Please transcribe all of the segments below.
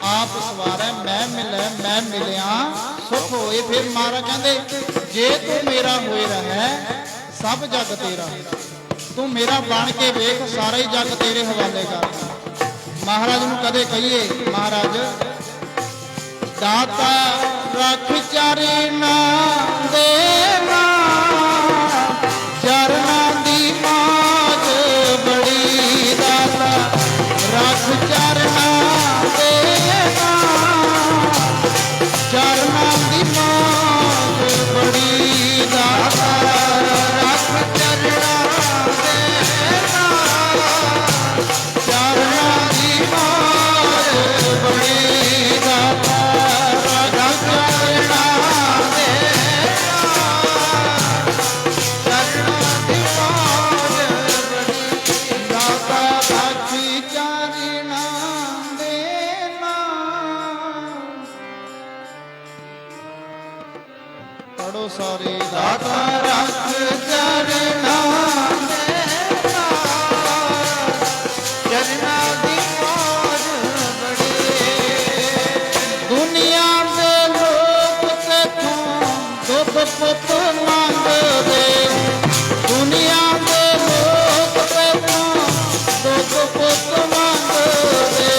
आप सवारै मैं मिलै मैं मिलिया सुख होए। फिर महाराज कहते जे तू मेरा होए रहा सब जग तेरा, तू मेरा बन के वेख सारा ही जग तेरे हवाले कर। महाराज नूं कदे कहिए महाराज दाता रख चरना देना, चरना दी मौज बड़ी। दाता रख चरना देना, चरना दी मौज बड़ी। दाता रख चरना देना, चरना दी मौज बड़ी। दाता रख चरना देना, चरना दी मौज बड़ी। दाता रख चरना देना। पढ़ो सारे दाता रख चरना देना, चरना दी मौज बड़ी। दुनिया दे लोग तेथों दुख पुत मंगदे, दुनिया दे लोग तेथों दुख पुत मंगदे।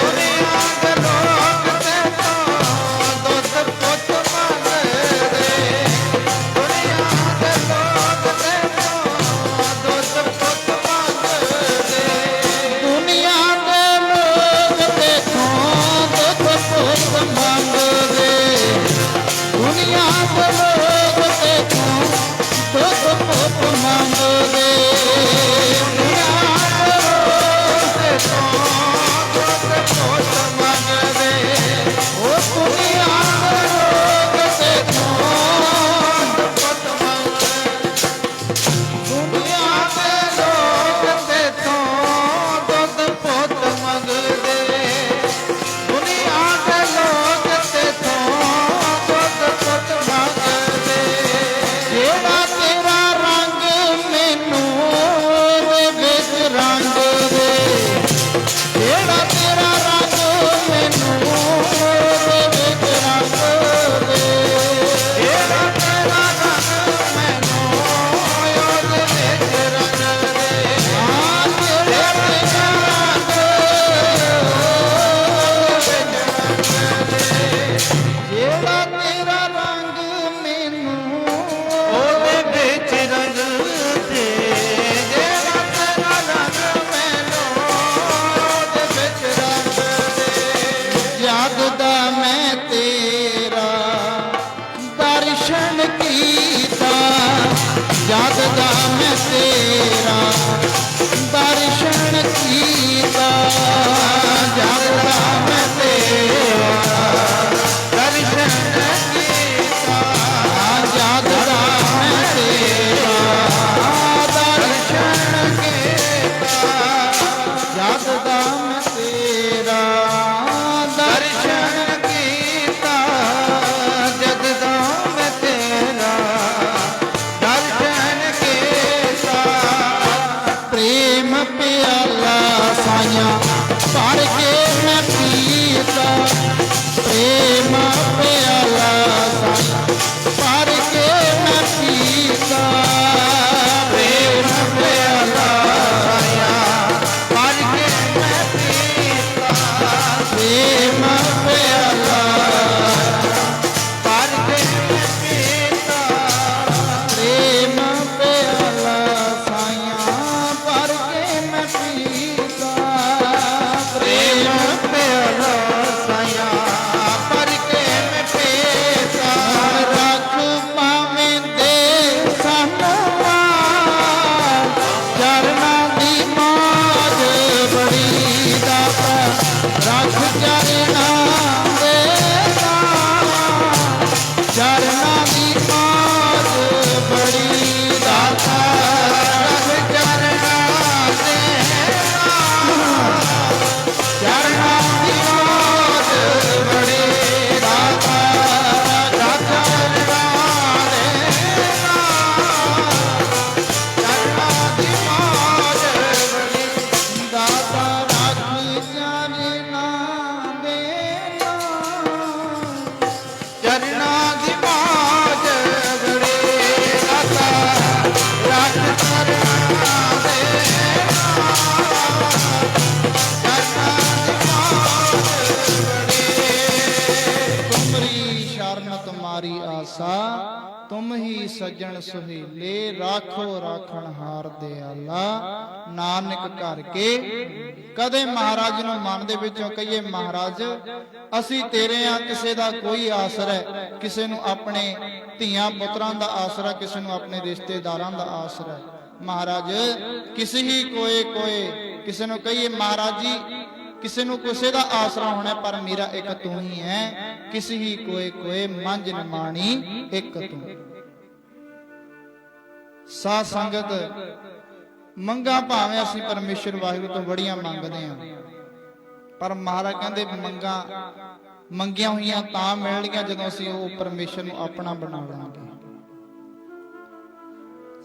दुनिया दे लोग तेथों दुख पुत मंगदे, दुनिया दे लोग तेथों दुख पुत मंगदे। दुनिया दे लोग तेथों दुख पुत मंगदे, दुनिया दे लोग तेथों दुख पुत मंगदे। दुनिया दे लोग तेथों दुख पुत मंगदे, ओ दुनिया दे लोग तेथों दुख पुत मंगदे। दुनिया दे लोग तेथों दुख पुत मंगदे, दुनिया दे लोग तेथों दुख पुत मंगदे। जेड़ा तेरा रंग मैनू ओहदे विच रंग दे, जेड़ा तेरा रंग मैनू ओहदे विच रंग दे। जेड़ा तेरा रंग मैनू ओहदे विच रंग दे। हाँ जेड़ा तेरा रंग जेड़ा तेरा रंग मैनू ओहदे विच रंग दे। जेड़ा तेरा रंग मैनू ओहदे विच रंग दे। जग दा मैं तेरा दर्शन कीता, जग दा मैं तेरा दर्शन कीता, जग दा मैं तेरा दर्शन कीता, जग दा मैं तेरा दर्शन कीता, जग दा मैं तेरा दर्शन कीता, जग दा मैं तेरा दर्शन कीता। प्रेम प्याला साया भर के मैं पीता, प्रेम प्याला साया भर के मैं पीता। प्रेम प्याला साया भर के मैं पीता, प्रेम प्याला भर के मैं पीता। प्रेम प्याला साया भर के मैं पीता, प्रेम प्याला साया भर के मैं पीता। रख पावें दे सानू मार, चरना दी मौज बड़ी। दाता रख चरना देना, चरना दी मौज बड़ी। दाता रख चरना देना, चरना दी मौज बड़ी। दाता रख चरना देना, चरना दी मौज बड़ी। दाता रख चरना ਤੁਮ ਹੀ ਸੱਜਣ ਸੁਹੇਲੇ, ਰਾਖੋ ਰਾਖਣ ਹਾਰ ਦਿਆਲਾ, ਨਾਨਕ ਘਰ ਕੇ। ਕਦੇ ਮਹਾਰਾਜ ਨੂੰ ਮਨ ਦੇ ਵਿੱਚੋਂ ਕਹੀਏ, ਮਹਾਰਾਜ ਅਸੀਂ ਤੇਰੇ ਆ, ਕਿਸੇ ਦਾ ਕੋਈ ਆਸਰਾ, ਕਿਸੇ ਨੂੰ ਆਪਣੇ ਧੀਆਂ ਪੁੱਤਰਾਂ ਦਾ ਆਸਰਾ, ਕਿਸੇ ਨੂੰ ਆਪਣੇ ਰਿਸ਼ਤੇਦਾਰਾਂ ਦਾ ਆਸਰਾ। ਮਹਾਰਾਜ ਕਿਸੇ ਹੀ ਕੋਏ ਕੋਏ, ਕਿਸੇ ਨੂੰ ਕਹੀਏ ਮਹਾਰਾਜ ਜੀ ਕਿਸੇ ਨੂੰ ਕਿਸੇ ਦਾ ਆਸਰਾ ਹੋਣਾ, ਪਰ ਮੇਰਾ ਇੱਕ ਤੂੰ ਹੀ ਹੈ। ਕਿਸੇ ਹੀ ਕੋਏ ਕੋਏ ਮੰਝ ਨਿਮਾਣੀ ਇੱਕ ਤੂੰ। ਸਾਧ ਸੰਗਤ ਮੰਗਾਂ ਭਾਵੇਂ ਅਸੀਂ ਪਰਮੇਸ਼ਰ ਵਾਹਿਗੁਰੂ ਤੋਂ ਬੜੀਆਂ ਮੰਗਦੇ ਹਾਂ, ਪਰ ਮਹਾਰਾਜ ਕਹਿੰਦੇ ਮੰਗਾਂ ਮੰਗੀਆਂ ਹੋਈਆਂ ਤਾਂ ਮਿਲਣਗੀਆਂ ਜਦੋਂ ਅਸੀਂ ਉਹ ਪਰਮੇਸ਼ਰ ਨੂੰ ਆਪਣਾ ਬਣਾ ਲਾਂਗੇ।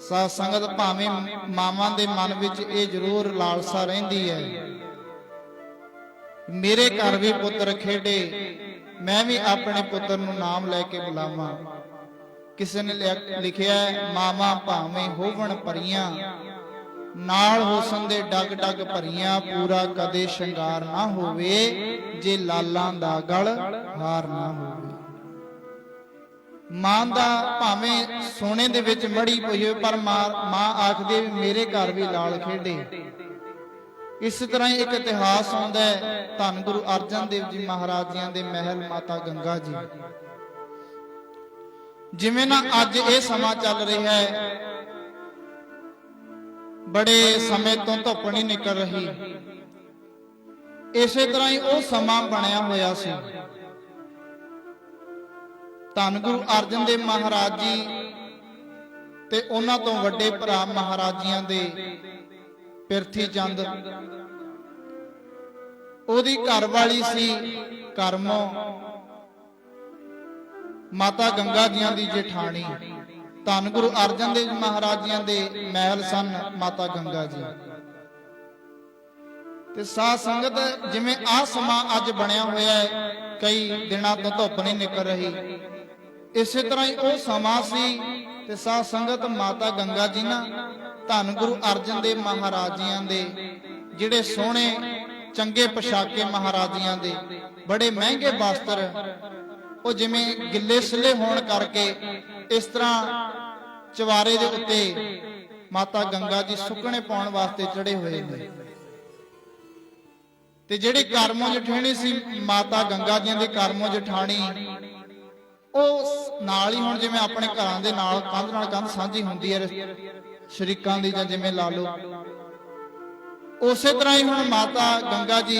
ਸਾਧ ਸੰਗਤ ਭਾਵੇਂ ਮਾਵਾਂ ਦੇ ਮਨ ਵਿੱਚ ਇਹ ਜ਼ਰੂਰ ਲਾਲਸਾ ਰਹਿੰਦੀ ਹੈ, ਮੇਰੇ ਘਰ ਵੀ ਪੁੱਤਰ ਖੇਡੇ, ਮੈਂ ਵੀ ਆਪਣੇ ਪੁੱਤਰ ਨੂੰ ਨਾਮ ਲੈ ਕੇ ਬੁਲਾਵਾਂ। ਕਿਸੇ ਨੇ ਲਿਖਿਆ, ਮਾਵਾਂ ਭਾਵੇਂ ਹੋਵਣ ਭਰੀਆਂ, ਨਾਲ ਹੁਸਨ ਦੇ ਡਗ ਡਗ ਭਰੀਆਂ, ਪੂਰਾ ਕਦੇ ਸ਼ਿੰਗਾਰ ਨਾ ਹੋਵੇ, ਜੇ ਲਾਲਾਂ ਦਾ ਗਲ ਹਾਰ ਨਾ ਹੋਵੇ। ਮਾਂ ਦਾ ਭਾਵੇਂ ਸੋਨੇ ਦੇ ਵਿੱਚ ਮੜੀ ਪਈ ਹੋਵੇ, ਪਰ ਮਾਂ ਆਖਦੀ ਵੀ ਮੇਰੇ ਘਰ ਵੀ ਲਾਲ ਖੇਡੇ। ਇਸ ਤਰ੍ਹਾਂ ਹੀ ਇੱਕ ਇਤਿਹਾਸ ਆਉਂਦਾ ਹੈ, ਧੰਨ ਗੁਰੂ ਅਰਜਨ ਦੇਵ ਜੀ ਮਹਾਰਾਜ ਜੀਆਂ ਦੇ ਮਹਿਲ ਮਾਤਾ ਗੰਗਾ ਜੀ। ਜਿਵੇਂ ਨਾ ਅੱਜ ਇਹ ਸਮਾਂ ਚੱਲ ਰਿਹਾ ਹੈ, ਬੜੇ ਸਮੇਂ ਤੋਂ ਧੁੱਪ ਨਹੀਂ ਨਿਕਲ ਰਹੀ, ਇਸੇ ਤਰ੍ਹਾਂ ਹੀ ਉਹ ਸਮਾਂ ਬਣਿਆ ਹੋਇਆ ਸੀ। ਧੰਨ ਗੁਰੂ ਅਰਜਨ ਦੇਵ ਮਹਾਰਾਜ ਜੀ ਤੇ ਉਹਨਾਂ ਤੋਂ ਵੱਡੇ ਭਰਾ ਮਹਾਰਾਜੀਆਂ ਦੇ ਪਿਰਥੀ ਚੰਦ, ਉਹਦੀ ਘਰ ਵਾਲੀ ਸੀ ਕਰਮੋ, ਮਾਤਾ ਗੰਗਾ ਜੀਆਂ ਦੀ ਜੇਠਾਣੀ। ਧੰਨ ਗੁਰੂ ਅਰਜਨ ਦੇਵ ਮਹਾਰਾਜ ਜੀਆਂ ਦੇ ਮਹਿਲ ਸਨ ਮਾਤਾ ਗੰਗਾ ਜੀ। ਤੇ ਸਾਧ ਸੰਗਤ ਜਿਵੇਂ ਆਹ ਸਮਾਂ ਅੱਜ ਬਣਿਆ ਹੋਇਆ ਹੈ, ਕਈ ਦਿਨਾਂ ਤੋਂ ਧੁੱਪ ਨਹੀਂ ਨਿਕਲ ਰਹੀ, ਇਸੇ ਤਰ੍ਹਾਂ ਹੀ ਉਹ ਸਮਾਂ ਸੀ। ਤੇ ਸਾਧ ਸੰਗਤ ਮਾਤਾ ਗੰਗਾ ਜੀ ਨਾ ਧੰਨ ਗੁਰੂ ਅਰਜਨ ਦੇਵ ਮਹਾਰਾਜੀਆਂ ਦੇ ਜਿਹੜੇ ਸੋਹਣੇ ਚੰਗੇ ਪੋਸ਼ਾਕੇ ਮਹਾਰਾਜੀਆਂ ਦੇ ਬੜੇ ਮਹਿੰਗੇ ਵਸਤਰ, ਉਹ ਜਿਵੇਂ ਗਿੱਲੇ ਸਿੱਲੇ ਹੋਣ ਕਰਕੇ ਇਸ ਤਰ੍ਹਾਂ ਚਵਾਰੇ ਦੇ ਉੱਤੇ ਮਾਤਾ ਗੰਗਾ ਜੀ ਸੁੱਕਣੇ ਪਾਉਣ ਵਾਸਤੇ ਚੜੇ ਹੋਏ ਨੇ। ਤੇ ਜਿਹੜੀ ਕਰਮੋ ਜਠਾਣੀ ਸੀ ਮਾਤਾ ਗੰਗਾ ਜੀ ਦੀ, ਕਰਮੋ ਜਠਾਣੀ ਉਹ ਨਾਲ ਹੀ, ਹੁਣ ਜਿਵੇਂ ਆਪਣੇ ਘਰਾਂ ਦੇ ਨਾਲ ਕੰਧ ਸਾਂਝੀ ਹੁੰਦੀ ਹੈ ਸ਼ਰੀਕਾਂ ਦੀ, ਜਾਂ ਜਿਵੇਂ ਲਾ ਲਓ, ਉਸੇ ਤਰ੍ਹਾਂ ਹੀ ਹੁਣ ਮਾਤਾ ਗੰਗਾ ਜੀ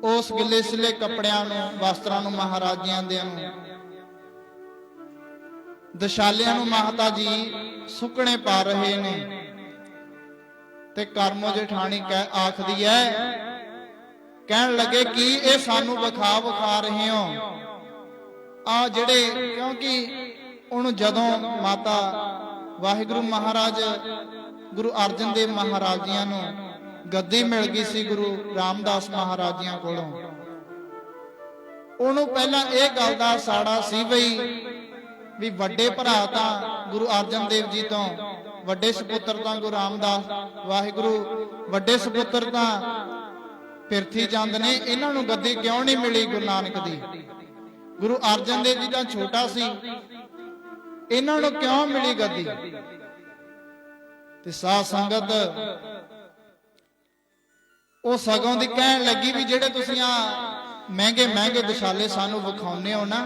ਉਸ ਗਿੱਲੇ ਸਿੱਲੇ ਕੱਪੜਿਆਂ ਨੂੰ, ਵਸਤਰਾਂ ਨੂੰ, ਮਹਾਰਾਜਿਆਂ ਦੇ ਨੂੰ, ਦਸ਼ਾਲਿਆਂ ਨੂੰ ਮਾਤਾ ਜੀ ਸੁੱਕਣੇ ਪਾ ਰਹੇ ਨੇ। ਤੇ ਕਰਮੋ ਜਠਾਣੀ ਆਖਦੀ ਹੈ, ਕਹਿਣ ਲੱਗੇ ਕਿ ਇਹ ਸਾਨੂੰ ਵਿਖਾ ਰਹੇ ਹੋ ਆ ਜਿਹੜੇ, ਕਿਉਂਕਿ ਉਹਨੂੰ ਜਦੋਂ ਮਾਤਾ ਵਾਹਿਗੁਰੂ ਮਹਾਰਾਜ ਗੁਰੂ ਅਰਜਨ ਦੇਵ ਮਹਾਰਾਜ ਜੀਆਂ ਨੂੰ ਗੱਦੀ ਮਿਲ ਗਈ ਸੀ ਗੁਰੂ ਰਾਮਦਾਸ ਮਹਾਰਾਜ ਜੀਆਂ ਕੋਲੋਂ, ਉਹਨੂੰ ਪਹਿਲਾਂ ਇਹ ਗੱਲ ਦਾ ਸਾੜਾ ਸੀ ਵੀ ਵੱਡੇ ਭਰਾ ਤਾਂ ਗੁਰੂ ਅਰਜਨ ਦੇਵ ਜੀ ਤੋਂ, ਵੱਡੇ ਸੁਪੁੱਤਰ ਤਾਂ ਗੁਰੂ ਰਾਮਦਾਸ ਵਾਹਿਗੁਰੂ, ਵੱਡੇ ਸੁਪੁੱਤਰ ਤਾਂ ਪਿਰਥੀ ਚੰਦ ਨੇ, ਇਹਨਾਂ ਨੂੰ ਗੱਦੀ ਕਿਉਂ ਨਹੀਂ ਮਿਲੀ ਗੁਰੂ ਨਾਨਕ ਦੀ? ਗੁਰੂ ਅਰਜਨ ਦੇਵ ਜੀ ਤਾਂ ਛੋਟਾ ਸੀ, ਇਹਨਾਂ ਨੂੰ ਕਿਉਂ ਮਿਲੀ ਗੱਦੀ? ਤੇ ਸਾਧ ਸੰਗਤ ਉਹ ਸਗੋਂ ਦੀ ਕਹਿਣ ਲੱਗੀ ਵੀ ਜਿਹੜੇ ਤੁਸੀਂ ਆ ਮਹਿੰਗੇ ਮਹਿੰਗੇ ਦਸ਼ਾਲੇ ਸਾਨੂੰ ਵਿਖਾਉਂਦੇ ਹੋ ਨਾ,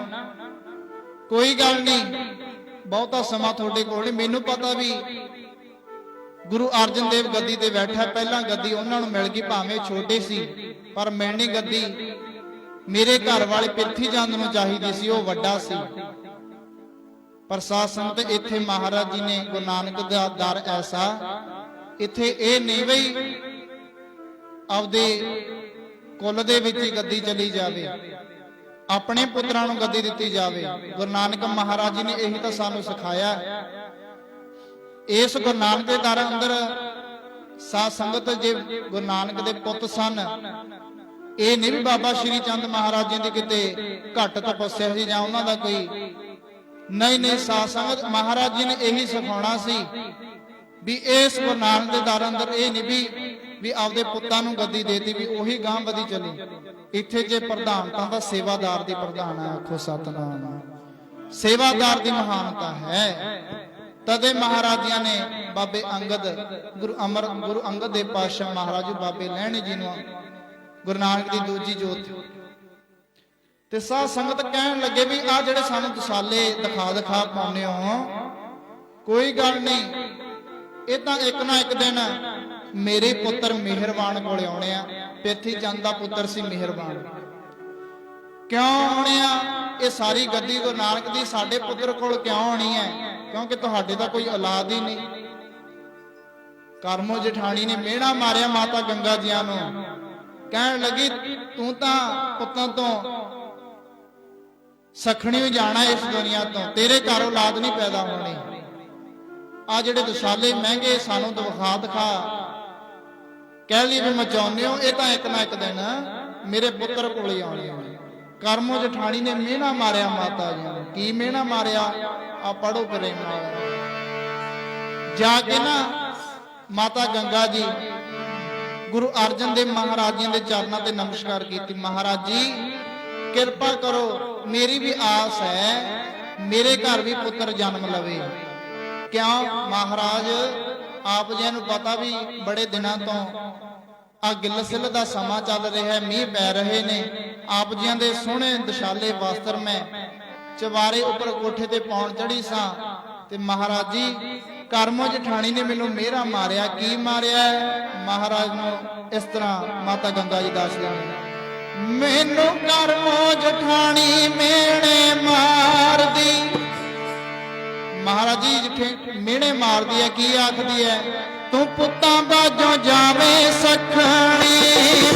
ਕੋਈ ਗੱਲ ਨਹੀਂ, ਬਹੁਤਾ ਸਮਾਂ ਤੁਹਾਡੇ ਕੋਲ ਨਹੀਂ, ਮੈਨੂੰ ਪਤਾ ਵੀ ਗੁਰੂ ਅਰਜਨ ਦੇਵ ਗੱਦੀ ਤੇ ਬੈਠਾ, ਪਹਿਲਾਂ ਗੱਦੀ ਉਹਨਾਂ ਨੂੰ ਮਿਲ ਗਈ, ਭਾਵੇਂ ਛੋਟੇ ਸੀ, ਪਰ ਮਿਲਣੀ ਗੱਦੀ ਮੇਰੇ ਘਰ ਵਾਲੇ ਪਿਰਥੀ ਚੰਦ ਨੂੰ ਚਾਹੀਦੀ ਸੀ, ਉਹ ਵੱਡਾ ਸੀ। ਪਰ ਸਾਧ ਸੰਗਤ ਇੱਥੇ ਮਹਾਰਾਜ ਜੀ ਨੇ, ਗੁਰੂ ਨਾਨਕ ਦਾ ਦਰ ਐਸਾ, ਇੱਥੇ ਇਹ ਨਹੀਂ ਬਈ ਆਪਦੇ ਕੁੱਲ ਦੇ ਵਿੱਚ ਹੀ ਗੱਦੀ ਚਲੀ ਜਾਵੇ, ਆਪਣੇ ਪੁੱਤਰਾਂ ਨੂੰ ਗੱਦੀ ਦਿੱਤੀ ਜਾਵੇ। ਗੁਰੂ ਨਾਨਕ ਮਹਾਰਾਜ ਜੀ ਨੇ ਇਹੀ ਤਾਂ ਸਾਨੂੰ ਸਿਖਾਇਆ। ਇਸ ਗੁਰੂ ਨਾਨਕ ਦੇ ਦਰ ਅੰਦਰ ਸਾਧ ਸੰਗਤ ਜੇ ਗੁਰੂ ਨਾਨਕ ਦੇ ਪੁੱਤ ਸਨ, ਇਹ ਨਹੀਂ ਵੀ ਬਾਬਾ ਸ਼੍ਰੀ ਚੰਦ ਮਹਾਰਾਜ ਜੀ ਦੀ ਕਿਤੇ ਘੱਟ ਤਪੱਸਿਆ ਸੀ ਜਾਂ ਉਹਨਾਂ ਦਾ ਕੋਈ, ਨਹੀਂ, ਸਾਧ ਸੰਗਤ ਮਹਾਰਾਜ ਜੀ ਨੇ ਇਹੀ ਸਿਖਾਉਣਾ ਸੀ ਵੀ ਇਸ ਗੁਰੂ ਨਾਨਕ ਦੇ ਦਰ ਅੰਦਰ ਇਹ ਨਹੀਂ ਵੀ ਆਪਦੇ ਪੁੱਤਾਂ ਨੂੰ ਗੱਦੀ ਦੇਤੀ ਵੀ ਉਹੀ ਗਾਂ ਵਧੀ ਚਲੀ। ਇੱਥੇ ਜੇ ਪ੍ਰਧਾਨਤਾ ਦਾ ਸੇਵਾਦਾਰ ਦੀ ਪ੍ਰਧਾਨ ਹੈ, ਆਖੋ ਸਤਨਾਮ। सेवादार की महानता है। तदे महाराजिया ने बाबे अंगद गुरु अंगद देव पातशाह महाराज बाबे लहणी जी नूं गुरु नानक की दूजी जोत ते साध संगत कहन लगे भी आ जिहड़े सानूं दसाले दिखा पाउने हो, कोई गल नहीं, ये तां एक ना एक दिन मेरे पुत्र मेहरबान कोले आउणे आ। पेथी चंद दा पुत्र सी मेहरबान, क्यों आउणे आ? ये सारी गद्दी गुरु नानक दी साडे पुत्र कोल क्यों आउणी है? क्योंकि तुहाडे दा कोई औलाद ही नहीं। करमो जेठानी ने मेहणा मारिया माता गंगा जियां नूं, कहण लगी तू तां पुत्तां तो सखणी हो जाना इस दुनिया तो, तेरे घर औलाद नहीं पैदा होनी। आ जिहड़े दसाले महंगे सानू दिखा कह ली भी मचाउने हो, ये तां एक ना एक दिन मेरे पुत्र कोल ही आने। करमो जेठानी ने मेहना मारिया माता जी ने, की मेहना मारिया? आ पढ़ो प्रेम नाल जाके ना माता गंगा जी गुरु अर्जन देव महाराज जी के चरणों ते नमस्कार की। महाराज जी किरपा करो, मेरी भी आस है मेरे घर भी पुत्र जन्म लवे। क्यों महाराज आप जी नूं पता भी बड़े दिनों तो आ गिल सिल दा समा चल रहा है, मीह पै रहे ने। आप जी दे सोहणे दशाले वस्त्र मैं चवारे उपर कोठे ते पाउण चढ़ी सां ते महाराज जी करमो जेठानी ने मैनूं मेहरा मारिया। की मारिया? महाराज नूं इस तरह माता गंगा जी दसदे ने, मैनूं करमो जेठानी मेहणे मार दी। महाराज जी जिथे मेहणे मार दी है, की आखदी है? तू पुत्तां बाजों जावे सखणी,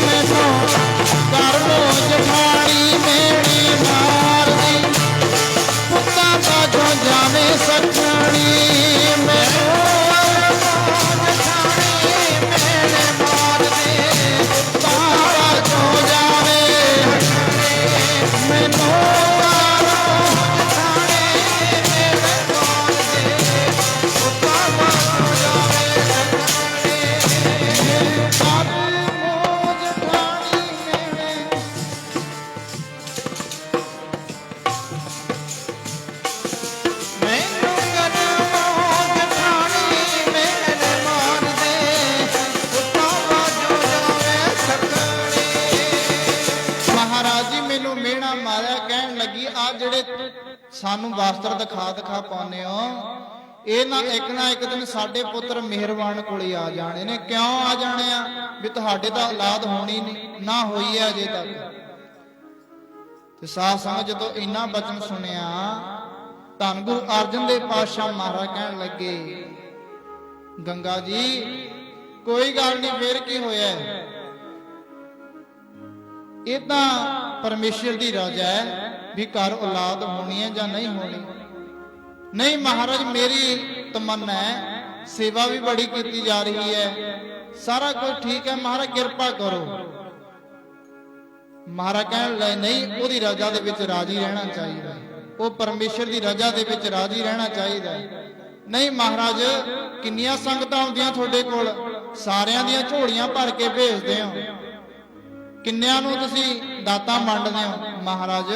मैनूं करमो जेठानी मेहणे मार दी। पुत्तां बाजों जावे सखणी, मैनूं करमो जेठानी मेहणे मार दी। पुत्तां बाजों जावे मैनूं सानू वस्त्र दिखा पाने हो, ये ना एक दिन साडे पुत्र मेहरबान कोल आ जाने ने। क्यों आ जाने आ? भी तुहाडे तां औलाद होनी नहीं ना होई है अजे तक। ते साध संगत जदों इन्ना बचन सुनिया, धन गुरु अर्जन देव पातशाह महाराज कहन लगे, गंगा जी कोई गल नहीं, फिर की होया? ये तां परमेश्वर दी रजा है भी घर औलाद होनी है या नहीं होनी। नहीं महाराज मेरी तमन्ना है, सेवा भी बड़ी की जा रही है, सारा कुछ ठीक है, महाराज किरपा करो। महाराज कहन लगे नहीं, ओदी रजा दे विच राजी रहना चाहिए, वो परमेश्वर की रजा दे विच राजी रहना चाहिए। नहीं महाराज किन्नियां संगतां आउंदियां तुहाडे कोल, सारियां दियां झोलियां भर के भेजदे हो, किन्नियां नूं तुसीं दातां वंडदे हो। महाराज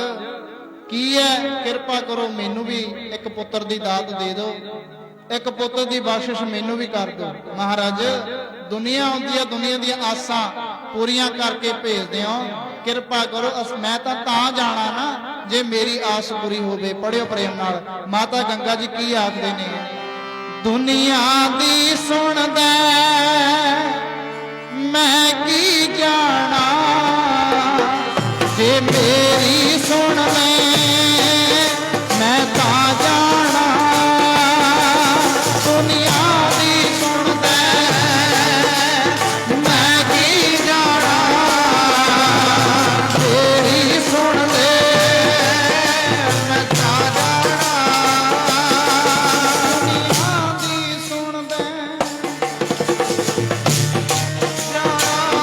की है? किरपा करो मैनू भी एक पुत्र की दात दे दो, एक पुत्र की बख्शिश मैनू भी कर दो। महाराज दुनिया आउंदी है, दुनिया दी आसां पूरियां करके भेजदे हो, किरपा करो मैं तां जाना ना जे मेरी आस पूरी होवे। पढ़ियो प्रेम नाल माता गंगा जी की आखदे ने, दुनिया दी सुणदा मैं की जाना, जे मेरी सुन ले मैं तां जाना। दुनिया दी सुणदा मैं की जाना, तेरी सुन ले मैं तां जाना। दुनिया दी सुणदा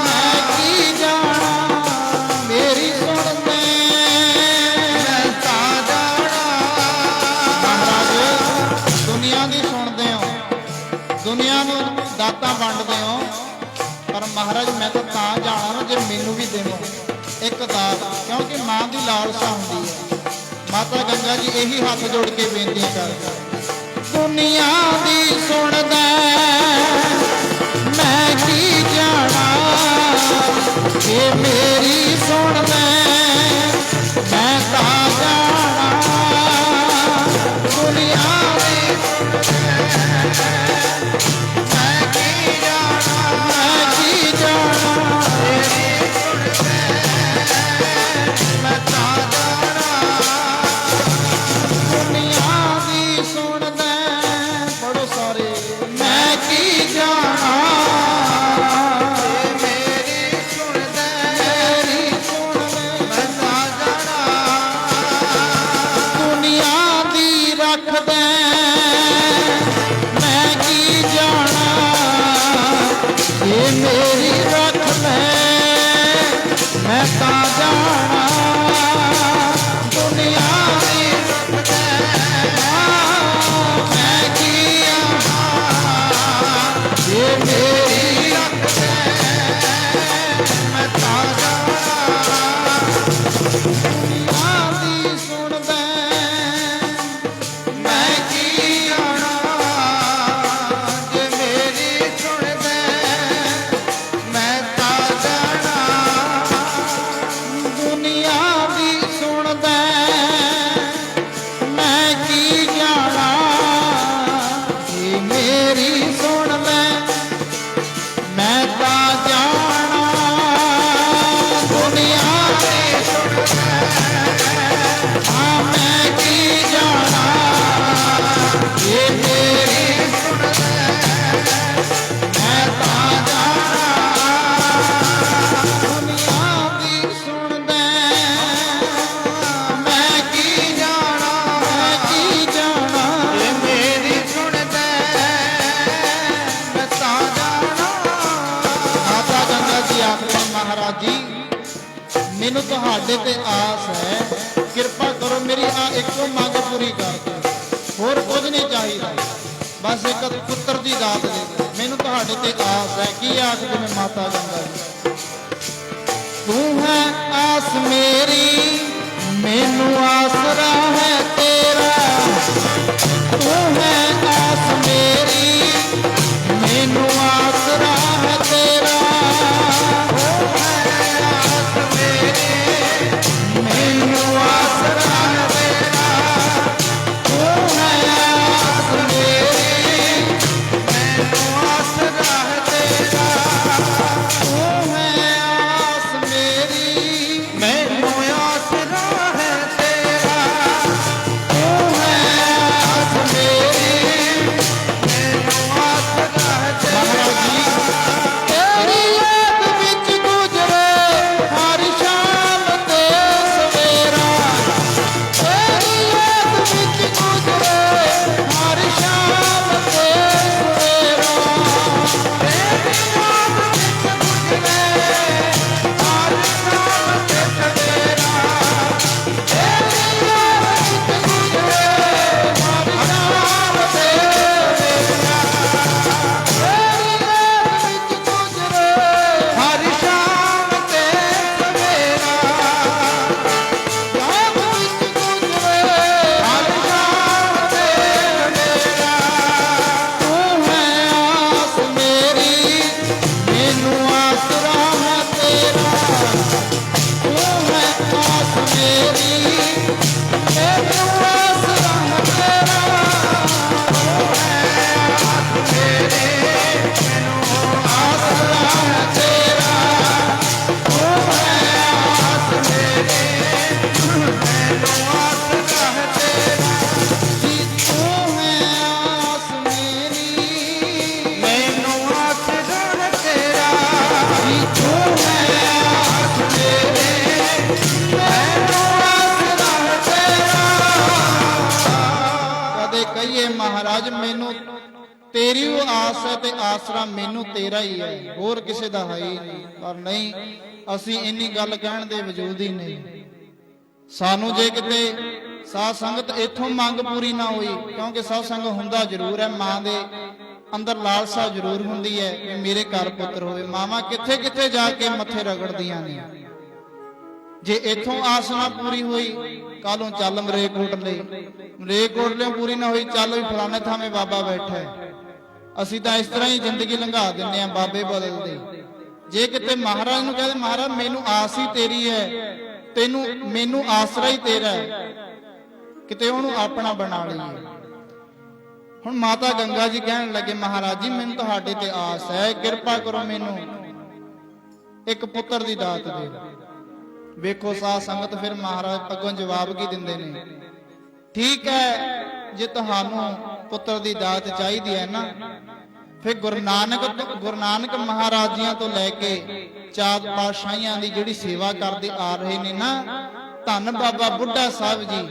मैं की जाना, मेरी दुनिया दाता वंडदे हो, पर महाराज मैं तो जाना ना जे मैनू भी देवो एक दात, क्योंकि मां की लालसा होंगी है। ਮਾਤਾ ਗੰਗਾ ਜੀ ਇਹੀ ਹੱਥ ਜੋੜ ਕੇ ਬੇਨਤੀ ਕਰਦੇ, ਦੁਨੀਆ ਦੀ ਸੁਣਦਾ ਮੈਂ ਕੀ ਜਾਣਾ, ਇਹ ਮੇਰੀ ਸੁਣਦਾ ਮੈਂ ਤਾਂ ਜਾਣਾ, ਦੁਨੀਆ ਦੀ ਮੈਂ ਕੀ ਜਾਣਾ, ਮੈਂ ਕੀ ਜਾਣਾ, ਮੈਂ ਤਾਂ ਜਾਣਾ, ਦੁਨੀਆ ਦੀ ਸੁਣਦਾ ਬੜੋ ਸਾਰੇ ਮੈਂ ਕੀ ਜਾਣਾ, ਮੇਰੀ ਸੁਣਦਾ ਮੈਂ ਤਾਂ ਜਾਣਾ, ਦੁਨੀਆ ਦੀ ਰੱਖਦਾ ਮੈਂ ਕੀ ਜਾਣਾ, ਇਹ ਮੇਰੀ ਰੱਖ ਲੈ ਮੈਂ ਤਾਂ ਜਾਣਾ, ਦੁਨੀਆ ਦੀ ਰੱਖਦਾ ਮੈਂ ਕੀ ਆਵਾਂ, ਇਹ ਮੇਰੀ ਰੱਖਦਾ ਮੈਂ ਤਾਂ ਜਾਣਾ, ਦੁਨੀਆ ਦੀ ਸੁਣਦਾ ਮੈਂ ਕੀ ਆਣਾ, ਜੇ ਮੇਰੀ ਸੁਣਦਾ ਮੈਂ ਤਾਂ ਜਾਣਾ, ਦੁਨੀਆ ਦੀ ਸੁਣਦਾ ਮੈਂ ਕੀ ਜਾਣਾ, ਜੇ ਮੇਰੀ ਸੁਣ ਲੈ ਮੈਂ ਤਾਂ ਜਾਣਾ, ਦੁਨੀਆ ਦੀ ਸੁਣਦਾ ਹਾਂ ਮੈਂ ਕੀ ਜਾਣਾ, ਜੇ ਮੇਰੀ ਸੁਣਦਾ ਮੈਂ ਤਾਂ ਜਾਣਾ, ਦੁਨੀਆ ਦੀ ਸੁਣਦਾ ਮੈਂ ਕੀ ਜਾਣਾ, ਮੈਂ ਕੀ ਜਾਣਾ, ਜੇ ਮੇਰੀ ਸੁਣਦਾ ਮੈਂ ਤਾਂ ਜਾਣਾ। ਮਾਤਾ ਗੰਗਾ ਜੀ ਆਖਦੇ ਮਹਾਰਾਜ ਜੀ ਮੈਨੂੰ ਤੁਹਾਡੇ ਤੇ ਆਸ ਹੈ, ਕਿਰਪਾ ਕਰੋ ਮੇਰੀ ਆ ਇੱਕੋ ਮੰਗ ਪੂਰੀ ਕਰ ਦਿਓ, ਹੋਰ ਕੁਝ ਨਹੀਂ ਚਾਹੀਦਾ, ਬਸ ਇੱਕ ਪੁੱਤਰ ਦੀ ਦਾਤ ਦੇ ਦਿਓ, ਮੈਨੂੰ ਤੁਹਾਡੇ ਤੇ ਆਸ ਹੈ। ਕੀ ਆਖਦੇ ਨੇ ਮਾਤਾ ਗੰਗਾ ਜੀ, ਤੂੰ ਹੈ ਆਸ ਮੇਰੀ ਮੈਨੂੰ ਆਸਰਾ ਹੈ ਤੇਰਾ, ਤੂੰ ਹੈ ਆਸ ਮੇਰੀ ਮੈਨੂੰ ਆਸਰਾ ਹੈ ਤੇਰਾ, ਤੂੰ ਹੈ ਆਸ ਮੇਰੀ ਮੈਨੂੰ ਆਸਰਾ ਹੈ ਤੇਰਾ, ਤੂੰ ਹੈ ਆਸ ਮੇਰੀ ਮੈਨੂੰ ਆਸਰਾ ਹੈ ਤੇਰਾ, ਤੂੰ ਹੈ ਆਸ ਮੇਰੀ ਮੈਨੂੰ ਆਸਰਾ ਹੈ ਤੇਰਾ, ਤੂੰ ਹੈ ਆਸ ਮੇਰੀ ਮੈਨੂੰ ਆਸਰਾ ਹੈ ਤੇਰਾ, ਤੇਰੀ ਯਾਦ ਵਿੱਚ ਗੁਜ਼ਰੇ ਹਰ ਸ਼ਾਮ ਤੇ ਸਵੇਰਾ, ਤੇਰੀ ਯਾਦ ਵਿੱਚ ਗੁਜ਼ਰੇ ਹਰ ਸ਼ਾਮ ਤੇ ਸਵੇਰਾ, ਤੇਰੀ ਯਾਦ ਵਿੱਚ ਗੁਜ਼ਰੇ ਹਰ ਸ਼ਾਮ ਤੇ ਸਵੇਰਾ, ਤੇਰੀ ਯਾਦ ਵਿੱਚ ਗੁਜ਼ਰੇ ਹਰ ਸ਼ਾਮ ਤੇ ਸਵੇਰਾ, ਤੇਰੀ ਯਾਦ ਵਿੱਚ ਗੁਜ਼ਰੇ ਹਰ ਸ਼ਾਮ ਤੇ ਸਵੇਰਾ, ਯਾਦ ਵਿੱਚ ਗੁਜ਼ਰੇ ਹਰ ਸ਼ਾਮ ਤੇ ਸਵੇਰਾ, ਤੂੰ ਹੈ ਆਸ ਮੇਰੀ ਮੈਨੂੰ ਆਸਰਾ ਹੈ ਤੇਰਾ, ਤੂੰ ਹੈ ਆਸ ਮੇਰੀ ਮੈਨੂੰ ਆਸਰਾ ਹੈ ਤੇਰਾ, ਤੂੰ ਹੈ ਆਸ ਮੇਰੀ ਮੈਨੂੰ ਆਸਰਾ ਹੈ ਤੇਰਾ, ਤੂੰ ਹੈ ਆਸ ਮੇਰੀ ਮੈਨੂੰ ਆਸਰਾ ਹੈ ਤੇਰਾ, ਜੀ ਤੂੰ ਹੈ ਆਸ ਮੇਰੀ ਮੈਨੂੰ ਆਸਰਾ ਹੈ ਤੇਰਾ, ਜੀ ਤੂੰ ਹੈ ਆਸ ਮੇਰੀ ਮੈਨੂੰ ਆਸਰਾ ਹੈ ਤੇਰਾ। ਕਦੇ ਕਹੀਏ ਮਹਾਰਾਜ ਮੈਨੂੰ ਤੇਰੀ ਉਹ ਆਸ ਹੈ ਤੇ ਆਸਰਾ ਮੈਨੂੰ ਤੇਰਾ ਹੀ ਹੈ, ਹੋਰ ਕਿਸੇ ਦਾ ਹੈ ਹੀ ਨਹੀਂ, ਪਰ ਨਹੀਂ ਅਸੀਂ ਇੰਨੀ ਗੱਲ ਕਹਿਣ ਦੇ ਵਜੂਦ ਹੀ ਨਹੀਂ। ਸਾਨੂੰ ਜੇ ਕਿਤੇ ਸਾਧ ਸੰਗਤ ਇਥੋਂ ਮੰਗ ਪੂਰੀ ਨਾ ਹੋਈ, ਕਿਉਂਕਿ ਸਾਧ ਸੰਗ ਹੁੰਦਾ ਜ਼ਰੂਰ ਹੈ, ਮਾਂ ਦੇ ਅੰਦਰ ਲਾਲਸਾ ਜ਼ਰੂਰ ਹੁੰਦੀ ਹੈ ਕਿ ਮੇਰੇ ਘਰ ਪੁੱਤਰ ਹੋਵੇ। ਮਾਵਾਂ ਕਿੱਥੇ ਕਿੱਥੇ ਜਾ ਕੇ ਮੱਥੇ ਰਗੜਦੀਆਂ ਨੇ, जे इथों आस ना पूरी हुई कलों चल मरेकोटले, मरेकोटले पूरी ना हुई चल भी फलाने थामे बाबा बैठा है। असी तो इस तरह ही जिंदगी लंघा देने बाबे बदलते। जे किते महाराज नूं कहदे महाराज मैनू आस ही तेरी है, तेनू मैनू आसरा ही तेरा है, किते उहनूं अपना बना लईए। हुण माता गंगा जी कहण लगे महाराज जी मैनू तुहाडे ते आस है, किरपा करो मैनू एक पुत्र दी दात दे। वेखो साध संगत फिर महाराज अगों जवाब की दिंदे ने, ठीक है जे तुहानू पुत्र दी दात चाहिदी है ना, फिर गुरु नानक महाराजियां तो लैके चार पातशाहियां दी जिहड़ी सेवा करदे आ रहे ने ना, धन बाबा बुढ़ा साहब जी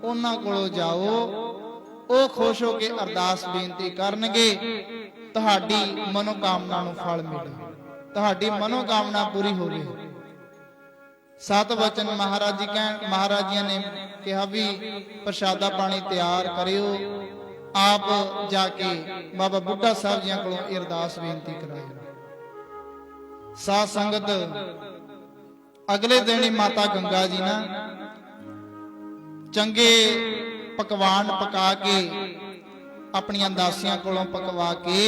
उन्हां कोलों जाओ, ਉਹ खुश हो के अरदास बेनती करनगे, ਤੁਹਾਡੀ मनोकामना ਨੂੰ फल मिले, ਤੁਹਾਡੀ मनोकामना पूरी होवे। सत वचन महाराज जी महाराजियां ने कहा भी प्रशादा पानी तैयार करियो, आप जाके बाबा बुढ़ा साहब जी को अरदास बेनती कराए। साध संगत अगले दिन ही माता गंगा जी ना चंगे पकवान पका के अपनियां दासियां कोलों पकवा के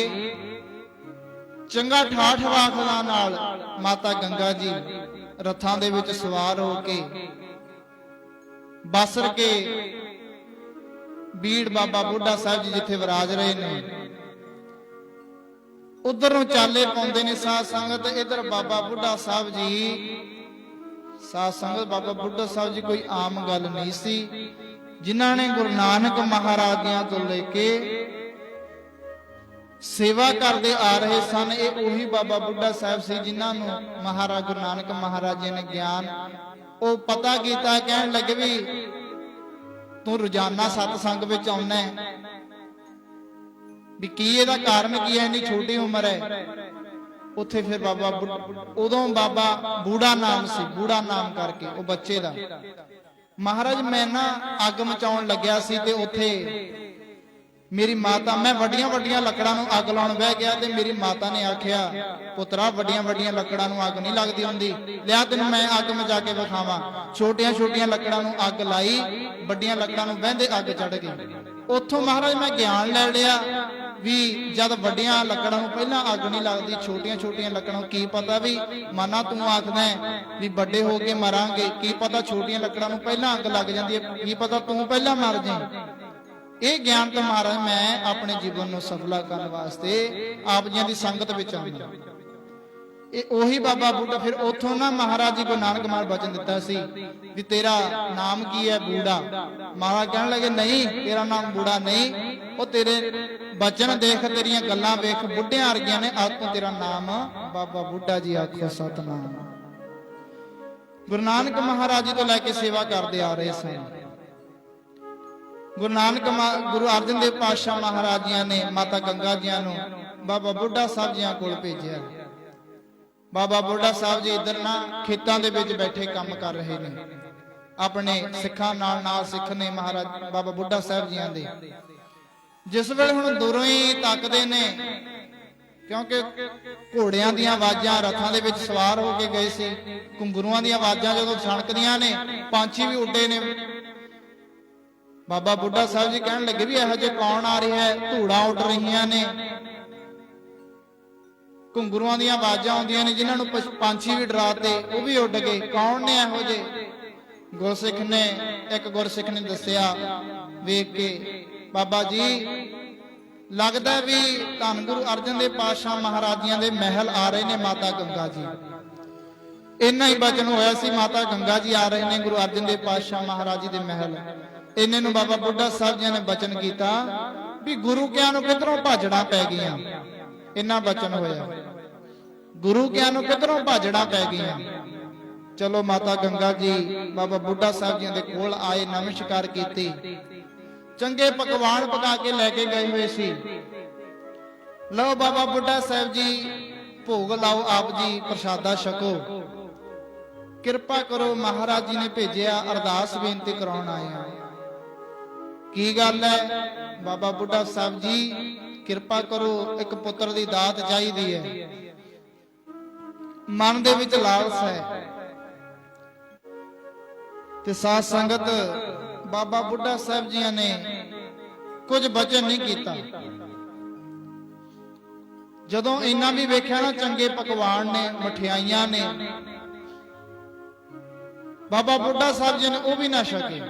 चंगा ठाठ वाखला नाल माता गंगा जी रथां दे विच सवार हो के बसर के बीड़ बाबा बुढ़ा साहब जी जिथे विराज रहे ने उधर नूं चाले पाउंदे ने। साध संगत इधर बाबा बुढ़ा साहब जी, साध संगत बाबा बुढ़ा साहब जी कोई आम गल नहीं सी, जिन्हां ने गुरु नानक महाराजियां तो लेके सेवा करते आ रहे सन। ये उही बाबा बुढ़ा साहब से जिन्हां नूं महाराज गुरु नानक महाराज जी ने ज्ञान वो पता किया, कहण लगे भी तू रोजाना सतसंग विच आउना है भी की इहदा कारण की है, इन्नी छोटी उम्र है। उत्थे फिर बाबा उदों बाबा बूढ़ा नाम सी, बूढ़ा नाम करके वो बच्चे दा महाराज मैं ना अग मचाउण लग्या सी ते उत्थे मेरी माता, मैं वड्डियां वड्डियां लकड़ां नूं अग लाउण बह गया ते मेरी माता ने आख्या पुत्रा वड्डियां वड्डियां लकड़ां नूं अग नहीं लगदी हुंदी, लिया तैनूं मैं अग मचा के विखावां। छोटियां छोटियां लकड़ां नूं अग लाई, वड्डियां लकड़ां नूं बहिंदे अग चढ़ गई। उत्थों महाराज मैं ज्ञान ले लिया भी जद वड्डियां लकड़ां नूं पहलां अग नहीं लगदी, छोटियां छोटियां लकड़ां की पता भी माना तू आखदा है भी बड़े हो के मरांगे, की पता छोटियां लकड़ां नूं पहलां अग लग जांदी है, की पता तू पहलां मर जाए। ये ज्ञान तो महाराज मैं अपने जीवन को सफला करने वास्ते आप जी की संगत विच आउंदा। ये ओही बाबा बूढ़ा फिर उथों ना महाराज जी को नानक महाराज वचन दिता सी भी तेरा नाम की है बूढ़ा। महाराज कहने लगे नहीं तेरा नाम बूढ़ा नहीं, वो तेरे वचन देख तेरियां गल्लां वेख बुढ़ियां वर्गियां ने, आज तो तेरा नाम बाबा बूढ़ा जी आखो सतनाम। गुरु नानक महाराज जी तो लैके सेवा करते आ रहे सन। गुरु नानक गुरु अर्जन देव पातशाह महाराज जी ने माता गंगा जी नूं बाबा बुढ़ा साहब जी कोल भेजिया। बाबा बुढ़ा साहब जी इधर ना खेतों के विच बैठे काम कर रहे ने, अपने सिखां नाल सिख ने महाराज बाबा बुढ़ा साहब जी दे। जिस वेले हुण दूरों ही तकदे ने, क्योंकि घोड़ियां दी आवाज़ां रथां दे विच सवार हो के गए सी, घुंगरूआं दी आवाज़ां जदों छणकदियां ने, पंछी भी उड्डे ने। बाबा बुढ़ा साहब जी कहने लगे भी यह जे कौन आ रहा है, धूड़ा उड़ रही ने, घुंगरूआं दी आवाज़ां आउंदियां ने, जिन्हां नूं पंछी भी डराते वो भी उड़ गए। कौन ने इहो जे? गुरसिख ने एक गुरसिख ने दसिया वेख के बाबा जी लगदा भी धन गुरु अर्जन देव पातशाह महाराजियां दे महल आ रहे ने माता गंगा जी। इन्ना ही वचन होया सी माता गंगा जी आ रहे ने गुरु अर्जन देव पातशाह महाराज जी दे महल। इन्ने नूं बाबा बुढ़ा साहब जी ने वचन किया भी गुरु कियां नूं किधरों भाजड़ा पै गईयां। इन्ना वचन होया गुरु कियां नूं किधरों भाजड़ा पै गईयां। चलो माता गंगा जी बाबा बुढ़ा साहब जी दे कोल आए, नमस्कार कीती, चंगे पकवान पका के लैके गए हुए सी। लो बाबा बुढ़ा साहब जी भोग लाओ, आप जी प्रसादा छको, किरपा करो महाराज जी ने भेजिया अरदास बेनती कराउण आए हैं। की गल है? बाबा बुढ़ा साहब जी किरपा करो एक पुत्र दी दात चाहिदी है, मन दे विच लालस है, ਤੇ ਸਾਧ ਸੰਗਤ ਬਾਬਾ ਬੁੱਢਾ ਸਾਹਿਬ ਜੀਆਂ ਨੇ ਕੁਝ ਬਚਨ ਨਹੀਂ ਕੀਤਾ। ਜਦੋਂ ਇੰਨਾ ਵੀ ਵੇਖਿਆ ਨਾ, ਚੰਗੇ ਪਕਵਾਨ ਨੇ, ਮਠਿਆਈਆਂ ਨੇ, ਬਾਬਾ ਬੁੱਢਾ ਸਾਹਿਬ ਜੀ ਨੇ ਉਹ ਵੀ ਨਾ ਛਕੇ।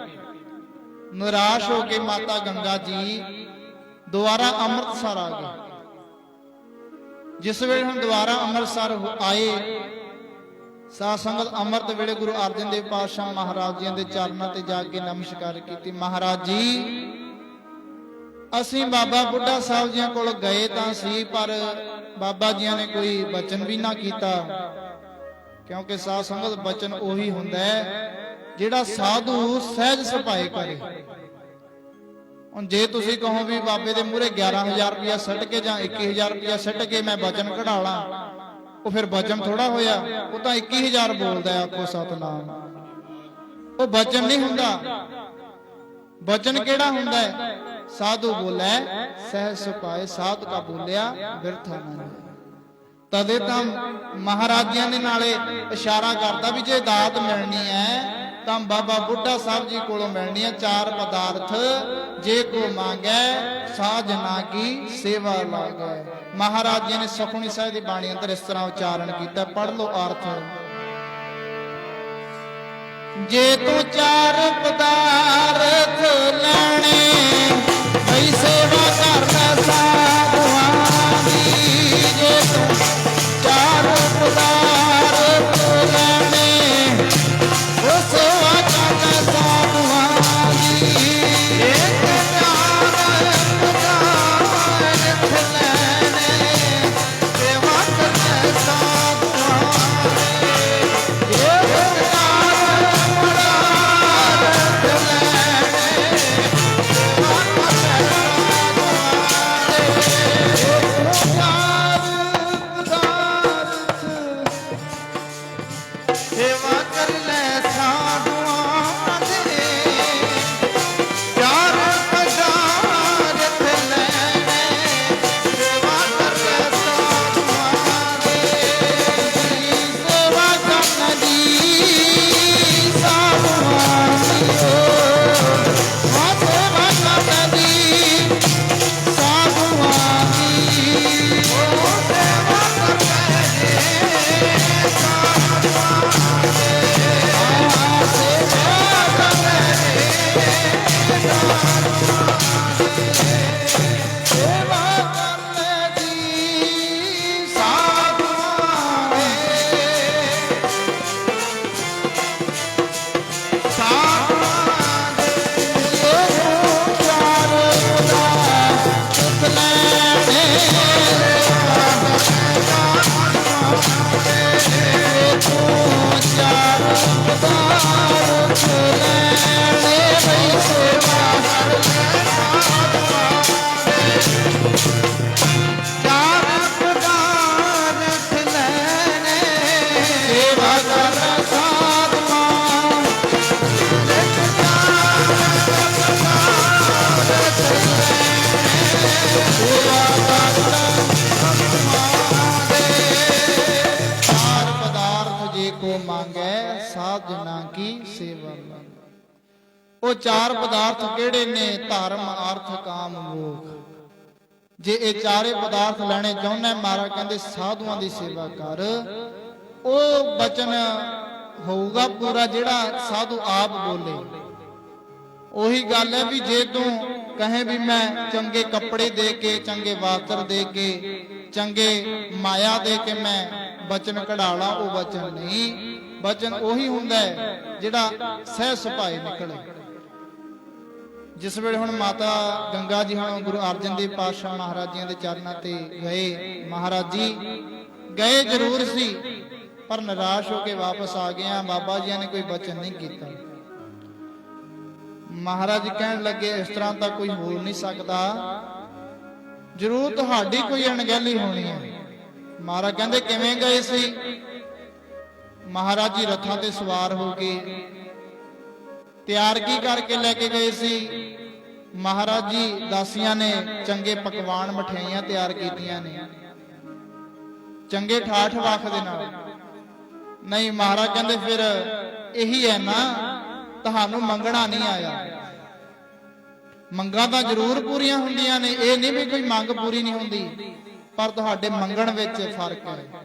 ਨਿਰਾਸ਼ ਹੋ ਕੇ ਮਾਤਾ ਗੰਗਾ ਜੀ ਦੁਬਾਰਾ ਅੰਮ੍ਰਿਤਸਰ ਆ ਗਏ। ਜਿਸ ਵੇਲੇ ਹੁਣ ਦੁਬਾਰਾ ਅੰਮ੍ਰਿਤਸਰ ਆਏ, ਸਾਧ ਸੰਗਤ ਅੰਮ੍ਰਿਤ ਵੇਲੇ ਗੁਰੂ ਅਰਜਨ ਦੇਵ ਪਾਤਸ਼ਾਹ ਮਹਾਰਾਜ ਜੀ ਦੇ ਚਰਨਾਂ ਤੇ ਜਾ ਕੇ ਨਮਸਕਾਰ ਕੀਤੀ। ਮਹਾਰਾਜ ਜੀ, ਅਸੀਂ ਬਾਬਾ ਬੁੱਢਾ ਸਾਹਿਬ ਜੀ ਕੋਲ ਗਏ ਤਾਂ ਸੀ, ਪਰ ਬਾਬਾ ਜੀ ਨੇ ਕੋਈ ਬਚਨ ਵੀ ਨਾ ਕੀਤਾ। ਕਿਉਂਕਿ ਸਾਧ ਸੰਗਤ ਬਚਨ ਉਹੀ ਹੁੰਦਾ ਹੈ ਜਿਹੜਾ ਸਾਧੂ ਸਹਿਜ ਸੁਭਾਏ ਕਰੇ। ਹੁਣ ਜੇ ਤੁਸੀਂ ਕਹੋ ਵੀ ਬਾਬੇ ਦੇ ਮੂਹਰੇ 11,000 ਰੁਪਇਆ ਸੁੱਟ ਕੇ ਜਾਂ 21,000 ਰੁਪਇਆ ਸੁੱਟ ਕੇ ਮੈਂ ਬਚਨ ਕਢਾ ਲਾਂ, ਉਹ ਫਿਰ ਬਚਨ ਥੋੜਾ ਹੋਇਆ। ਉਹ ਤਾਂ 21,000 ਬੋਲਦਾ, ਆਖੋ ਸਤਨਾਮ। ਉਹ ਬਚਨ ਨਹੀਂ ਹੁੰਦਾ। ਬਚਨ ਕਿਹੜਾ ਹੁੰਦਾ ਹੈ? ਸਾਧੂ ਬੋਲੇ ਸਹਿਜ ਸੁਭਾਏ, ਸਾਧ ਕਾ ਬੋਲਿਆ ਬਿਰਥਾ ਨਾ। ਤਦੇ ਤਾਂ ਮਹਾਰਾਜਿਆਂ ਦੇ ਨਾਲੇ ਇਸ਼ਾਰਾ ਕਰਦਾ ਵੀ ਜੇ ਦਾਤ ਮਿਲਣੀ ਹੈ ਤਾਂ ਬਾਬਾ ਬੁੱਢਾ ਸਾਹਿਬ ਜੀ ਕੋਲੋਂ ਮਿਲਣੀ ਹੈ। ਚਾਰ ਪਦਾਰਥ ਜੇ ਕੋ ਮੰਗੈ ਸਾਜਨਾ ਕੀ ਸੇਵਾ ਲਾਗੈ। ਮਹਾਰਾਜ ਜੀ ਨੇ ਸੁਖਮਨੀ ਸਾਹਿਬ ਦੀ ਬਾਣੀ ਅੰਦਰ ਇਸ ਤਰ੍ਹਾਂ ਉਚਾਰਨ ਕੀਤਾ, ਪੜ੍ਹ ਲਓ ਅਰਥ। ਜੇ ਤੂੰ ਚਾਰ ਪਦਾਰਥ ਲੈਣੇ ਬਈ ਸੇਵਾ ਕਰਨਾ ਸਾਧੂਆਂ ਦੀ। ਜੇ ਤੂੰ ਚਾਰ ਪਦਾਰਥ ਲੈਣੇ ਉਹ ਸੇਵਾ ਕਰਨਾ ਸਾਧੂਆਂ ਦੀ। ਇੱਕ ਚਾਰ ਪਦਾਰਥ ਲੈਣੇ ਸੇਵਾ ਕਰਨਾ ਸਾਧੂਆਂ ਦੀ। ਇੱਕ ਉਹ ਚਾਰ ਪਦਾਰਥ ਕਿਹੜੇ ਨੇ? ਧਰਮ, ਅਰਥ, ਕਾਮ, ਮੋਖ। ਜੇ ਇਹ ਚਾਰੇ ਪਦਾਰਥ ਲੈਣੇ ਚਾਹੁੰਦਾ, ਮਹਾਰਾਜ ਕਹਿੰਦੇ ਸਾਧੂਆਂ ਦੀ ਸੇਵਾ ਕਰ। ਉਹ ਬਚਨ ਹੋਊਗਾ ਪੂਰਾ ਜਿਹੜਾ ਸਾਧੂ ਆਪ ਬੋਲੇ। ਉਹੀ ਗੱਲ ਹੈ ਵੀ ਜੇ ਤੂੰ ਕਹੇ ਵੀ ਮੈਂ ਚੰਗੇ ਕੱਪੜੇ ਦੇ ਕੇ, ਚੰਗੇ ਵਾਸਤਰ ਦੇ ਕੇ, ਚੰਗੇ ਮਾਇਆ ਦੇ ਕੇ ਮੈਂ ਬਚਨ ਕਢਾ ਲਾਂ, ਉਹ ਬਚਨ ਨਹੀਂ। ਬਚਨ ਉਹੀ ਹੁੰਦਾ ਹੈ ਜਿਹੜਾ ਸਹਿਜ ਸੁਭਾਏ ਨਿਕਲੇ। ਜਿਸ ਵੇਲੇ ਹੁਣ ਮਾਤਾ ਗੰਗਾ ਜੀ ਹੁਣ ਗੁਰੂ ਅਰਜਨ ਦੇਵ ਪਾਤਸ਼ਾਹ ਮਹਾਰਾਜ ਜੀ ਦੇ ਚਰਨਾਂ ਤੇ ਗਏ, ਮਹਾਰਾਜ ਜੀ ਗਏ ਜ਼ਰੂਰ ਸੀ ਪਰ ਨਿਰਾਸ਼ ਹੋ ਕੇ ਵਾਪਸ ਆ ਗਏ ਆ। ਬਾਬਾ ਜੀ ਨੇ ਕੋਈ ਬਚਨ ਨਹੀਂ ਕੀਤਾ। ਮਹਾਰਾਜ ਕਹਿਣ ਲੱਗੇ ਇਸ ਤਰ੍ਹਾਂ ਤਾਂ ਕੋਈ ਹੋ ਨਹੀਂ ਸਕਦਾ, ਜ਼ਰੂਰ ਤੁਹਾਡੀ ਕੋਈ ਅਣਗਹਿਲੀ ਹੋਣੀ ਹੈ। ਮਹਾਰਾਜ ਕਹਿੰਦੇ ਕਿਵੇਂ ਗਏ ਸੀ? ਮਹਾਰਾਜ ਜੀ ਰੱਥਾਂ ਤੇ ਸਵਾਰ ਹੋ ਕੇ ਤਿਆਰ ਕੀ ਕਰਕੇ ਲੈ ਕੇ ਗਏ ਸੀ? ਮਹਾਰਾਜ ਜੀ ਦਾਸੀਆਂ ਨੇ ਚੰਗੇ ਪਕਵਾਨ ਮਠਿਆਈਆਂ ਤਿਆਰ ਕੀਤੀਆਂ ਨੇ, ਚੰਗੇ ਠਾਠ ਵਾਖ ਦੇ ਨਾਲ। ਨਹੀਂ, ਮਹਾਰਾਜ ਕਹਿੰਦੇ ਫਿਰ ਇਹੀ ਹੈ ਨਾ ਤੁਹਾਨੂੰ ਮੰਗਣਾ ਨਹੀਂ ਆਇਆ। ਮੰਗਾਂ ਤਾਂ ਜ਼ਰੂਰ ਪੂਰੀਆਂ ਹੁੰਦੀਆਂ ਨੇ, ਇਹ ਨਹੀਂ ਵੀ ਕੋਈ ਮੰਗ ਪੂਰੀ ਨਹੀਂ ਹੁੰਦੀ, ਪਰ ਤੁਹਾਡੇ ਮੰਗਣ ਵਿੱਚ ਫਰਕ ਹੈ।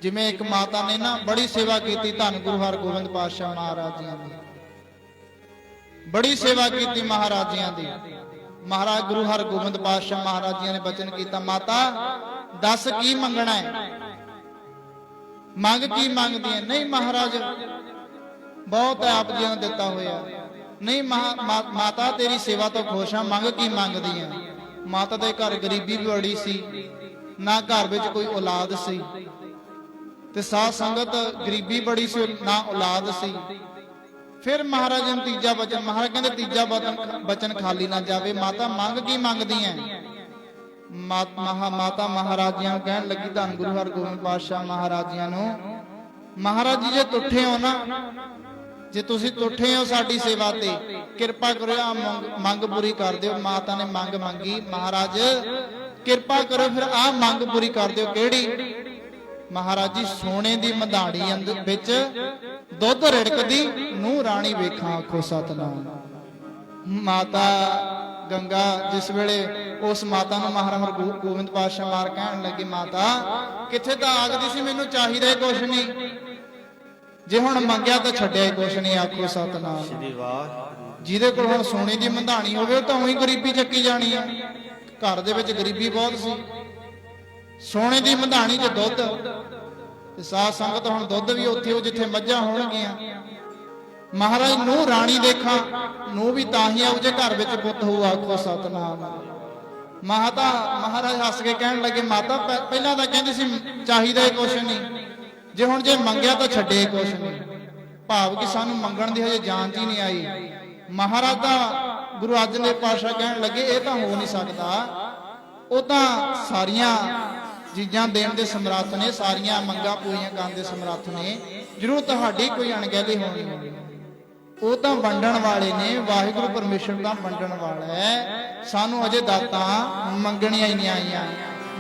ਜਿਵੇਂ ਇੱਕ ਮਾਤਾ ਨੇ ਨਾ ਬੜੀ ਸੇਵਾ ਕੀਤੀ ਧੰਨ ਗੁਰੂ ਹਰਗੋਬਿੰਦ ਪਾਤਸ਼ਾਹ ਮਹਾਰਾਜ ਜੀ ਦੀ, ਬੜੀ ਸੇਵਾ ਕੀਤੀ ਮਹਾਰਾਜ ਜੀਆਂ ਦੀ। ਮਹਾਰਾਜ ਗੁਰੂ ਹਰਗੋਬਿੰਦ ਪਾਤਸ਼ਾਹ ਮਹਾਰਾਜ ਜੀ ਨੇ ਬਚਨ ਕੀਤਾ, ਮਾਤਾ ਦੱਸ ਕੀ ਮੰਗਣਾ ਹੈ, ਮੰਗ ਕੀ ਮੰਗਦੀ ਹੈ? ਨਹੀਂ ਮਹਾਰਾਜ ਬਹੁਤ ਆਪ ਜੀ ਨੇ ਦਿੱਤਾ ਹੋਇਆ। ਨਹੀਂ ਮਾਤਾ ਤੇਰੀ ਸੇਵਾ ਤੋਂ ਖੁਸ਼ ਹਾਂ, ਮੰਗ ਕੀ ਮੰਗਦੀ ਹੈ? ਮਾਤਾ ਦੇ ਘਰ ਗਰੀਬੀ ਵੀ ਬੜੀ ਸੀ, ਨਾ ਘਰ ਵਿੱਚ ਕੋਈ ਔਲਾਦ ਸੀ, ਤੇ ਸਾਧ ਸੰਗਤ ਗਰੀਬੀ ਬੜੀ ਸੀ, ਨਾ ਔਲਾਦ ਸੀ। ਫਿਰ ਮਹਾਰਾਜ ਨੇ ਤੀਜਾ ਬਚਨ, ਮਹਾਰਾਜ ਕਹਿੰਦੇ ਤੀਜਾ ਬਚਨ ਖਾਲੀ ਨਾ ਜਾਵੇ। ਮਾਤਾ ਮੰਗ ਕੀ ਮੰਗਦੀ ਹੈ? ਮਾਤਾ ਮਹਾਰਾਜ ਜੀ ਨੂੰ ਕਹਿਣ ਲੱਗੀ ਧੰਨ ਗੁਰੂ ਹਰਗੋਬਿੰਦ ਪਾਤਸ਼ਾਹ ਮਹਾਰਾਜ ਜੀ ਨੂੰ, ਮਹਾਰਾਜ ਜੀ ਜੇ ਤੁੱਠੇ ਹੋ ਨਾ, ਜੇ ਤੁਸੀਂ ਤੁੱਠੇ ਹੋ ਸਾਡੀ ਸੇਵਾ ਤੇ, ਕਿਰਪਾ ਕਰੋ ਆ ਮੰਗ ਪੂਰੀ ਕਰ ਦਿਓ। ਮਾਤਾ ਨੇ ਮੰਗ ਮੰਗੀ, ਮਹਾਰਾਜ ਕਿਰਪਾ ਕਰੋ ਫਿਰ ਆ ਮੰਗ ਪੂਰੀ ਕਰ ਦਿਓ। ਕਿਹੜੀ? ਮਹਾਰਾਜ ਜੀ ਸੋਨੇ ਦੀ ਮਧਾਣੀ ਵਿੱਚ ਦੁੱਧ ਰਿੜਕਦੀ ਨੂੰ ਰਾਣੀ ਵੇਖਾਂ ਆਖੋ ਸਤਨਾਮ। ਮਾਤਾ ਗੰਗਾ ਜਿਸ ਵੇਲੇ ਉਸ ਮਾਤਾ ਨੂੰ ਮਹਾਰਾਜ ਹਰਗੋਬਿੰਦ ਪਾਤਸ਼ਾਹ ਮਾਰ ਕਹਿਣ ਲੱਗੇ, ਮਾਤਾ ਕਿੱਥੇ ਤਾਂ ਆਖਦੀ ਸੀ ਮੈਨੂੰ ਚਾਹੀਦਾ ਹੀ ਕੁਛ ਨਹੀਂ, ਜੇ ਹੁਣ ਮੰਗਿਆ ਤਾਂ ਛੱਡਿਆ ਹੀ ਕੁਛ ਨਹੀਂ ਆਖੋ ਸਤਨਾਮ। ਜਿਹਦੇ ਕੋਲ ਹੁਣ ਸੋਨੇ ਦੀ ਮਧਾਣੀ ਹੋਵੇ ਉਹ ਤਾਂ ਉਹੀ ਗਰੀਬੀ ਚੱਕੀ ਜਾਣੀ ਆ। ਘਰ ਦੇ ਵਿੱਚ ਗਰੀਬੀ ਬਹੁਤ ਸੀ, ਸੋਨੇ ਦੀ ਮਧਾਣੀ ਚ ਦੁੱਧ, ਤੇ ਸਾਧ ਸੰਗਤ ਹੁਣ ਦੁੱਧ ਵੀ ਉੱਥੇ ਉਹ ਜਿੱਥੇ ਮੱਝਾਂ ਹੋਣਗੀਆਂ। ਮਹਾਰਾਜ ਨੂੰ ਰਾਣੀ ਦੇਖਾਂ, ਨੂੰ ਵੀ ਤਾਂ ਹੀ ਆਉ ਜੇ ਘਰ ਵਿੱਚ ਪੁੱਤ ਹੋਊ ਆਖੋ ਸਤਨਾਮ। ਮਹਾਰਾਜ ਹੱਸ ਕੇ ਕਹਿਣ ਲੱਗੇ, ਮਾਤਾ ਪਹਿਲਾਂ ਤਾਂ ਕਹਿੰਦੀ ਸੀ ਚਾਹੀਦਾ ਹੀ ਕੁਛ ਨਹੀਂ, ਜੇ ਹੁਣ ਜੇ ਮੰਗਿਆ ਤਾਂ ਛੱਡੇ ਕੁਛ ਨਹੀਂ। ਭਾਵ ਕਿ ਸਾਨੂੰ ਮੰਗਣ ਦੀ ਹਜੇ ਜਾਂਚ ਹੀ ਨਹੀਂ ਆਈ। ਮਹਾਰਾਜ ਦਾ ਗੁਰੂ ਅਰਜਨ ਦੇਵ ਪਾਤਸ਼ਾਹ ਕਹਿਣ ਲੱਗੇ ਇਹ ਤਾਂ ਹੋ ਨਹੀਂ ਸਕਦਾ, ਉਹ ਤਾਂ ਸਾਰੀਆਂ ਚੀਜ਼ਾਂ ਦੇਣ ਦੇ ਸਮਰੱਥ ਨੇ, ਸਾਰੀਆਂ ਮੰਗਾਂ ਪੂਰੀਆਂ ਕਰਨ ਦੇ ਸਮਰੱਥ ਨੇ, ਜ਼ਰੂਰ ਤੁਹਾਡੀ ਕੋਈ ਅਣਗਹਿਲੀ ਹੋਣੀ, ਉਹ ਤਾਂ ਵੰਡਣ ਵਾਲੇ ਨੇ। ਵਾਹਿਗੁਰੂ ਪਰਮੇਸ਼ਰ ਤਾਂ ਵੰਡਣ ਵਾਲਾ ਹੈ, ਸਾਨੂੰ ਅਜੇ ਦਾਤਾਂ ਮੰਗਣੀਆਂ ਹੀ ਨਹੀਂ ਆਈਆਂ।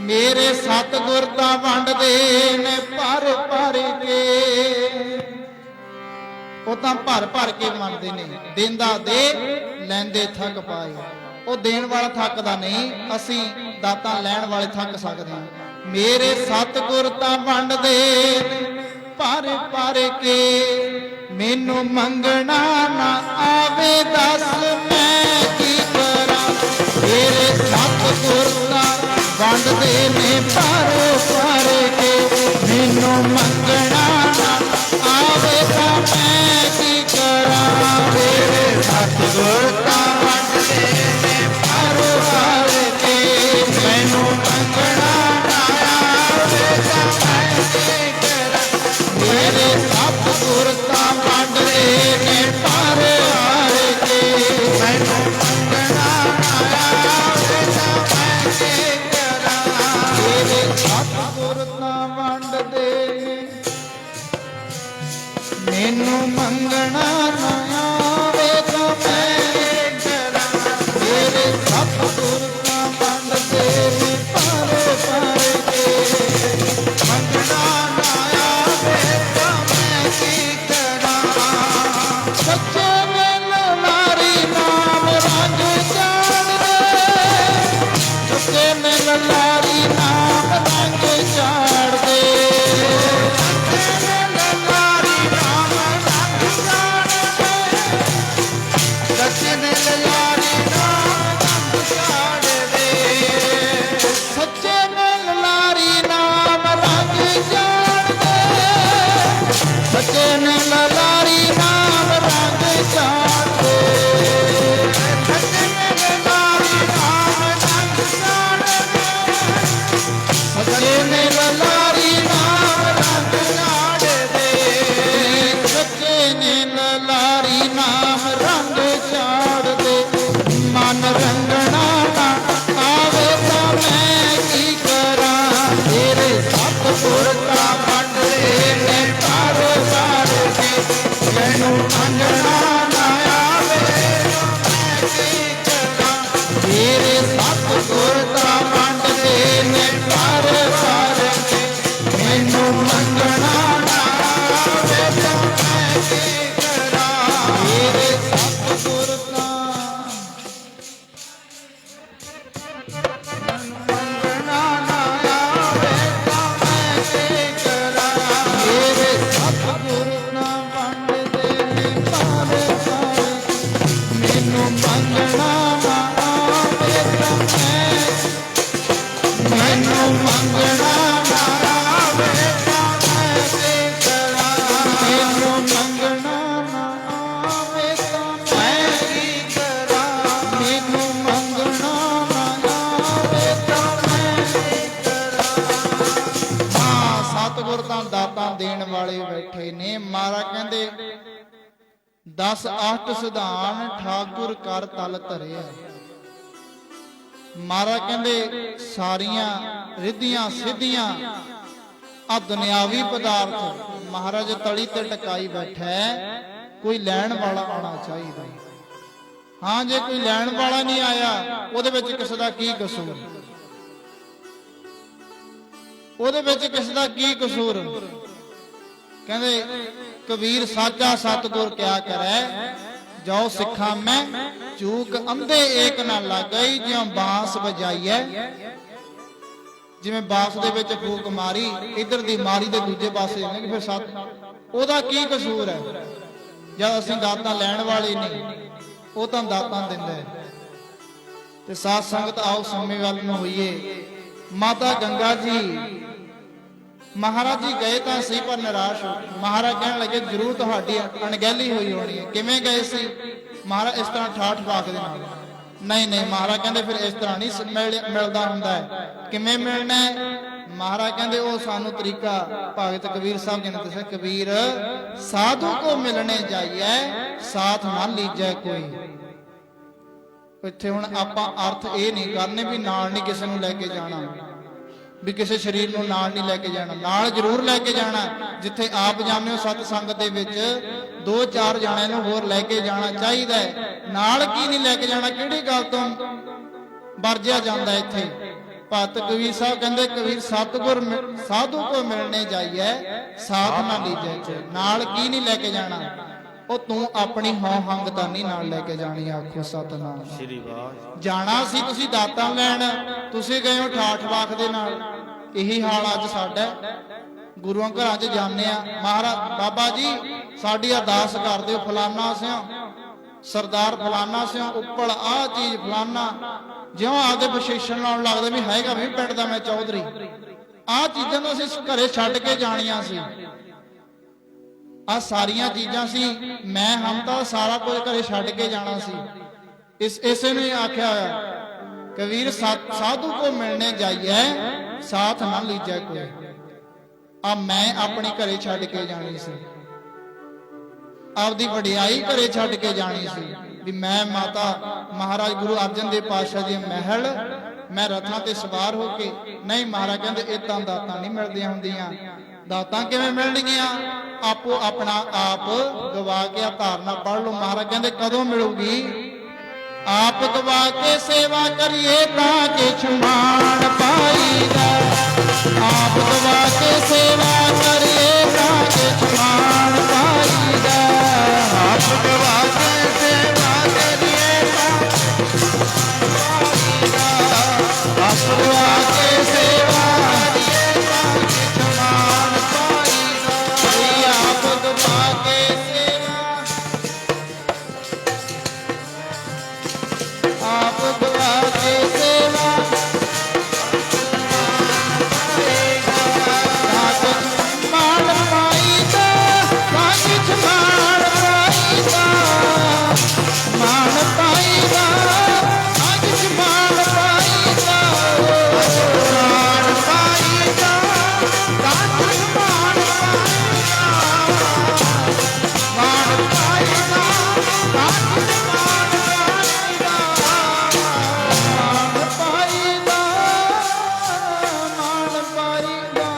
ਮੇਰੇ ਸਤਿਗੁਰ ਤਾਂ ਵੰਡਦੇ ਨੇ ਭਰ ਭਰ ਕੇ, ਉਹ ਤਾਂ ਭਰ ਭਰ ਕੇ ਵੰਡਦੇ ਨੇ। ਦਿੰਦਾ ਦੇ ਲੈਂਦੇ ਥੱਕ ਪਾਏ, ਉਹ ਦੇਣ ਵਾਲਾ ਥੱਕਦਾ ਨਹੀਂ, ਅਸੀਂ ਦਾਤਾਂ ਲੈਣ ਵਾਲੇ ਥੱਕ ਸਕਦੇ ਹਾਂ। ਮੇਰੇ ਸਤਿਗੁਰ ਤਾਂ ਵੰਡਦੇ ਨੇ ਭਰ ਭਰ ਕੇ, ਮੈਨੂੰ ਮੰਗਣਾ ਨਾ ਆਵੇ ਦੱਸ ਮੈਂ ਕੀ ਕਰਾਂ। ਮੇਰੇ ਸਤਿਗੁਰ ਤਾਂ ਵੰਡਦੇ ਨੇ ਭਰ ਭਰ ਕੇ, ਮੈਨੂੰ ਮੰਗਣਾ ਨਾ ਆਵੇ ਤਾਂ ਮੈਂ ਕੀ ਕਰਾਂ। ਮੇਰੇ ਸਤਿਗੁਰ ਤਾਂ ਵੰਡਦੇ ਨੇ ਭਰ ਭਰ ਕੇ, ਮੈਨੂੰ ਮੰਗਣਾ ਨਾ ਆਵੇ ਤਾਂ ਮੈਂ ਕੀ ਕਰਾਂ। ਮੇਰੇ ਸਤਿਗੁਰ ਤਾਂ ਵੰਡਦੇ ਨੇ ਭਰ ਭਰ ਕੇ, ਮੈਨੂੰ ਮੰਗਣਾ ਨਾ ਆਵੇ ਤਾਂ ਮੈਂ ਕੀ ਕਰਾਂ। ਮੇਰੇ ਸਤਿਗੁਰ ਤਾਂ ਵੰਡਦੇ ਨੇ, ਮੈਨੂੰ ਮੰਗਣਾ ਨਾ ਆਵੇ ਤਾਂ ਮੈਂ ਕਰਾਂ। ਮੇਰੇ ਸਤਿਗੁਰ ਤਾਂ ਵੰਡਦੇ ਨੇ ਭਰ ਭਰ ਕੇ, ਮੰਗਣਾ ਨਾ ਆਵੇ ਤਾਂ ਮੈਂ ਕੀ ਕਰਾਂ। ਸੱਚੇ ਦਿਲ ਨਾਰੀ ਨਾਮ ਰੰਗ ਚਾੜਦੇ, ਸੱਚੇ ਦਿਲ ਨਾਰੀ ਨਾਮ ਰੰਗ ਚਾੜਦੇ, ਸੱਚੇ ਦਿਲ ਯਾਰੀ ਨਾਮ ਰੰਗ ਚਾੜਦੇ, ਸੱਚੇ ਦਿਲ ਲਾਰੀ ਨਾਮ ਰੰਗ ਚਾੜਦੇ, ਸੱਚੇ ਦਿਲ ਲਾਰੀ ਨਾਮ ਰੰਗ ਚਾੜਦੇ, ਸੱਚੇ ਦਿਲ ਲਾਰੀ ਨਾਮ ਰੰਗ ਚਾੜਦੇ, ਸੱਚੇ ਦਿਲ ਲਾਰੀ ਨਾਮ ਰੰਗ ਚਾੜਦੇ, ਸੱਚੇ ਦਿਲ ਲਾਰੀ ਨਾਮ ਰੰਗ ਚਾੜਦੇ। ਮਨ ਰੰਗਣਾ ਨਾ ਆਵੇ ਤਾਂ ਮੈਂ ਕੀ ਕਰਾਂ। ਮੇਰੇ ਸਤਿਗੁਰ ਤਾਂ ਵੰਡਦੇ ਨੇ ਭਰ ਭਰ ਕੇ, ਮੈਨੂੰ ਮੰਗਣਾ ਨਾ ਆਵੇ ਤਾਂ ਮੈਂ ਕੀ ਕਰਾਂ। ਮੇਰੇ ਸਤਿਗੁਰ ਤਾਂ ਵੰਡਦੇ ਨੇ ਭਰ ਭਰ ਕੇ, ਮੈਨੂੰ ਮੰਗਣਾ ਨਾ ਆਵੇ ਤਾਂ ਮੈਂ ਕੀ ਕਰਾਂ। ਮੰਗਣਾ ਨਾ ਆਵੇ ਤਾਂ ਮੈਂ ਕੀ ਕਰਾਂ, ਮੈਨੂੰ ਮੰਗਣਾ ਨਾ ਆਵੇ ਤਾਂ ਮੈਂ ਕੀ ਕਰਾਂ। ਹਾਂ, ਸਤਿਗੁਰ ਤਾਂ ਦਾਤਾਂ ਦੇਣ ਵਾਲੇ ਬੈਠੇ ਨੇ। ਮਹਾਰਾਜ ਕਹਿੰਦੇ 10 8 ਸਿਧਾਨ ਠਾਕੁਰ ਕਰ ਤਲ ਧਰਿਆ। ਮਹਾਰਾਜ ਕਹਿੰਦੇ ਸਾਰੀਆਂ ਰਿੱਧੀਆਂ ਸਿੱਧੀਆਂ ਆ ਦੁਨਿਆਵੀ ਪਦਾਰਥ ਮਹਾਰਾਜ ਤਲੀ ਤੇ ਟਕਾਈ ਬੈਠਾ ਹੈ। ਕੋਈ ਲੈਣ ਵਾਲਾ ਆਉਣਾ ਚਾਹੀਦਾ। ਹਾਂ, ਜੇ ਕੋਈ ਲੈਣ ਵਾਲਾ ਨਹੀਂ ਆਇਆ ਉਹਦੇ ਵਿੱਚ ਕਿਸ ਦਾ ਕੀ ਕਸੂਰ, ਉਹਦੇ ਵਿੱਚ ਕਿਸ ਦਾ ਕੀ ਕਸੂਰ। ਕਹਿੰਦੇ ਕਬੀਰ ਸਾਚਾ ਸਤਿਗੁਰ ਕਿਆ ਕਰੈ, ਜੋ ਸਿੱਖਾਂ ਮੈਂ ਚੂਕ ਅੰਧੇ ਏਕ ਨਾ ਲੱਗਈ, ਜਿਉਂ ਬਾਂਸ ਵਜਾਈਐ। ਜਿਵੇਂ ਬਾਂਸ ਦੇ ਵਿੱਚ ਫੂਕ ਮਾਰੀ, ਇਧਰ ਦੀ ਮਾਰੀ ਦੇ ਦੂਜੇ ਪਾਸੇ ਨਹੀਂ, ਫਿਰ ਸੱਤ ਉਹਦਾ ਕੀ ਕਸੂਰ ਹੈ। ਜਦ ਅਸੀਂ ਦਾਤਾਂ ਲੈਣ ਵਾਲੇ ਨਹੀਂ, ਉਹ ਤਾਂ ਦਾਤਾਂ ਦਿੰਦਾ ਹੈ। ਤੇ ਸਾਧ ਸੰਗਤ ਆਓ ਸਮੇਂ ਵੱਲ ਨੂੰ ਹੋਈਏ। ਮਾਤਾ ਗੰਗਾ ਜੀ ਮਹਾਰਾਜ ਜੀ ਗਏ ਤਾਂ ਸੀ ਪਰ ਨਿਰਾਸ਼ ਹੋ। ਮਹਾਰਾਜ ਕਹਿਣ ਲੱਗੇ ਜ਼ਰੂਰ ਤੁਹਾਡੀ ਅਣਗਹਿਲੀ ਹੋਈ ਹੋਣੀ ਹੈ। ਕਿਵੇਂ ਗਏ ਸੀ ਮਹਾਰਾਜ? ਇਸ ਤਰ੍ਹਾਂ ਠਾਠ ਬਾਕ ਦੇ ਨਾਲ। ਨਹੀਂ ਨਹੀਂ, ਮਹਾਰਾਜ ਕਹਿੰਦੇ ਫਿਰ ਇਸ ਤਰ੍ਹਾਂ ਨਹੀਂ ਮਿਲਦਾ ਹੁੰਦਾ ਹੈ। ਕਿਵੇਂ ਮਿਲਣਾ ਹੈ? ਮਹਾਰਾਜ ਕਹਿੰਦੇ ਉਹ ਸਾਨੂੰ ਤਰੀਕਾ ਭਗਤ ਕਬੀਰ ਸਾਹਿਬ ਜੀ ਨੇ ਦੱਸਿਆ। ਕਬੀਰ ਸਾਧੂ ਕੋ ਮਿਲਣੇ ਜਾਈਏ, ਸਾਥ ਨਾ ਲੀਜੈ ਕੋਈ। ਇੱਥੇ ਹੁਣ ਆਪਾਂ ਅਰਥ ਇਹ ਨਹੀਂ ਕਰਨੇ ਵੀ ਨਾਲ ਨਹੀਂ ਕਿਸੇ ਨੂੰ ਲੈ ਕੇ ਜਾਣਾ, ਵੀ ਕਿਸੇ ਸਰੀਰ ਨੂੰ ਨਾਲ ਨਹੀਂ ਲੈ ਕੇ ਜਾਣਾ। ਨਾਲ ਜ਼ਰੂਰ ਲੈ ਕੇ ਜਾਣਾ। ਜਿੱਥੇ ਆਪ ਜਾਂਦੇ ਹੋ ਸਤ ਸੰਗਤ ਦੇ ਵਿੱਚ 2-4 ਜਣਿਆਂ ਨੂੰ ਹੋਰ ਲੈ ਕੇ ਜਾਣਾ ਚਾਹੀਦਾ ਹੈ। ਨਾਲ ਕੀ ਨਹੀਂ ਲੈ ਕੇ ਜਾਣਾ, ਕਿਹੜੀ ਗੱਲ ਤੋਂ ਵਰਜਿਆ ਜਾਂਦਾ ਇੱਥੇ। ਭਗਤ ਕਬੀਰ ਸਾਹਿਬ ਕਹਿੰਦੇ ਕਬੀਰ ਸਤਿਗੁਰ ਸਾਧੂ ਕੋ ਮਿਲਣੇ ਜਾਈਏ, ਸਾਥ ਨਾ ਲੀਜੈ। ਨਾਲ ਕੀ ਨਹੀਂ ਲੈ ਕੇ ਜਾਣਾ, ਉਹ ਤੂੰ ਆਪਣੀ ਹਉ ਹੰਗਤਾ ਨਹੀਂ ਨਾਲ ਲੈ ਕੇ ਜਾਣੀ। ਆਖੋ ਸਤਨਾਮ ਸ੍ਰੀ ਵਾਹਿਗੁਰੂ। ਜਾਣਾ ਸੀ ਤੁਸੀਂ ਦਾਤਾਂ ਲੈਣ, ਤੁਸੀਂ ਗਏ ਹੋ ਠਾਠ ਬਾਖ ਦੇ ਨਾਲ। ਇਹੀ ਹਾਲ ਅੱਜ ਸਾਡਾ। ਗੁਰੂਆਂ ਘਰਾਂ 'ਚ ਜਾਂਦੇ ਆ, ਮਹਾਰਾਜ ਬਾਬਾ ਜੀ ਸਾਡੀ ਅਰਦਾਸ ਕਰ ਦਿਓ, ਫਲਾਨਾ ਸਿਓ ਸਰਦਾਰ ਫਲਾਨਾ ਸਿਓ ਉੱਪਲ ਆਹ ਚੀਜ਼ ਫਲਾਨਾ। ਜਿਉਂ ਆਪਦੇ ਵਿਸ਼ੇਸ਼ਣ ਲਾਉਣ ਲੱਗਦੇ ਵੀ ਹੈਗਾ ਵੀ ਪਿੰਡ ਦਾ ਮੈਂ ਚੌਧਰੀ। ਆਹ ਚੀਜ਼ਾਂ ਨੂੰ ਅਸੀਂ ਘਰੇ ਛੱਡ ਕੇ ਜਾਣੀਆਂ ਸੀ। ਆ ਸਾਰੀਆਂ ਚੀਜ਼ਾਂ ਸੀ, ਮੈਂ ਹਮ ਤਾਂ ਸਾਰਾ ਕੁਝ ਘਰੇ ਛੱਡ ਕੇ ਜਾਣਾ ਸੀ। ਇਸੇ ਨੂੰ ਹੀ ਆਖਿਆ ਹੋਇਆ ਕਬੀਰ ਸਾਧੂ ਕੋ ਮਿਲਣੇ ਜਾਈਏ, ਸਾਥ ਨਾ ਲੀਜੈ ਕੋਈ। ਆ ਮੈਂ ਆਪਣੀ ਘਰੇ ਛੱਡ ਕੇ ਜਾਣੀ ਸੀ, ਆਪਦੀ ਵਡਿਆਈ ਘਰੇ ਛੱਡ ਕੇ ਜਾਣੀ ਸੀ। ਵੀ ਮੈਂ ਮਾਤਾ ਮਹਾਰਾਜ ਗੁਰੂ ਅਰਜਨ ਦੇਵ ਪਾਤਸ਼ਾਹ ਜੀ ਮਹਿਲ ਮੈਂ ਰਥਾਂ ਤੇ ਸਵਾਰ ਹੋ ਕੇ। ਨਹੀਂ, ਮਹਾਰਾਜ ਕਹਿੰਦੇ ਇਦਾਂ ਦਾਤਾਂ ਨਹੀਂ ਮਿਲਦੀਆਂ ਹੁੰਦੀਆਂ। ਦਾਤਾਂ ਕਿਵੇਂ ਮਿਲਣਗੀਆਂ? ਆਪੋ ਆਪਣਾ ਆਪ ਗਵਾ ਕੇ ਆ ਧਾਰਨਾ ਪੜ੍ਹ ਲਓ। ਮਹਾਰਾਜ ਕਹਿੰਦੇ ਕਦੋਂ ਮਿਲੂਗੀ? ਆਪ ਗਵਾ ਕੇ ਸੇਵਾ ਕਰੀਏ ਤਾਂ ਕਿਛ ਮਾਣ ਪਾਈਦਾ। ਆਪ ਗਵਾ ਕੇ ਸੇਵਾ ਕਰੀਏ ਤਾਂ ਕਿਛ ਮਾਣ ਪਾਈਦਾ। ਆਪ ਗਵਾ ਕੇ ਸੇਵਾ ਕਰੀਏ ਤਾਂ ਪਾਈਦਾ। ਆਪ ਗਵਾ ਕੇ ਸੇਵਾ ਕਰੀਏ ਤਾਂ ਕਿਛ ਮਾਣ ਪਾਈਦਾ। ਆਪ ਗਵਾ ਕੇ ਸੇਵਾ, ਆਪ ਗਵਾ ਕੇ ਸੇਵਾ ਮਾਣ ਪਾਈਦਾ। ਤਾਂ ਕਿਛ ਮਾਣ ਪਾਈਦਾ। ਮਾਣ ਪਾਈਦਾ ਤਾਂ ਕਿਛ ਮਾਣ ਪਾਈਦਾ। ਮਾਣ ਪਾਈਦਾ ਤਾਂ ਕਿਛ ਮਾਣ ਪਾਈਦਾ। ਮਾਣ ਪਾਈਦਾ ਤਾਂ ਕਿਛ ਮਾਣ ਪਾਈਦਾ। ਮਾਣ ਪਾਈਦਾ, ਮਾਣ ਪਾਈਦਾ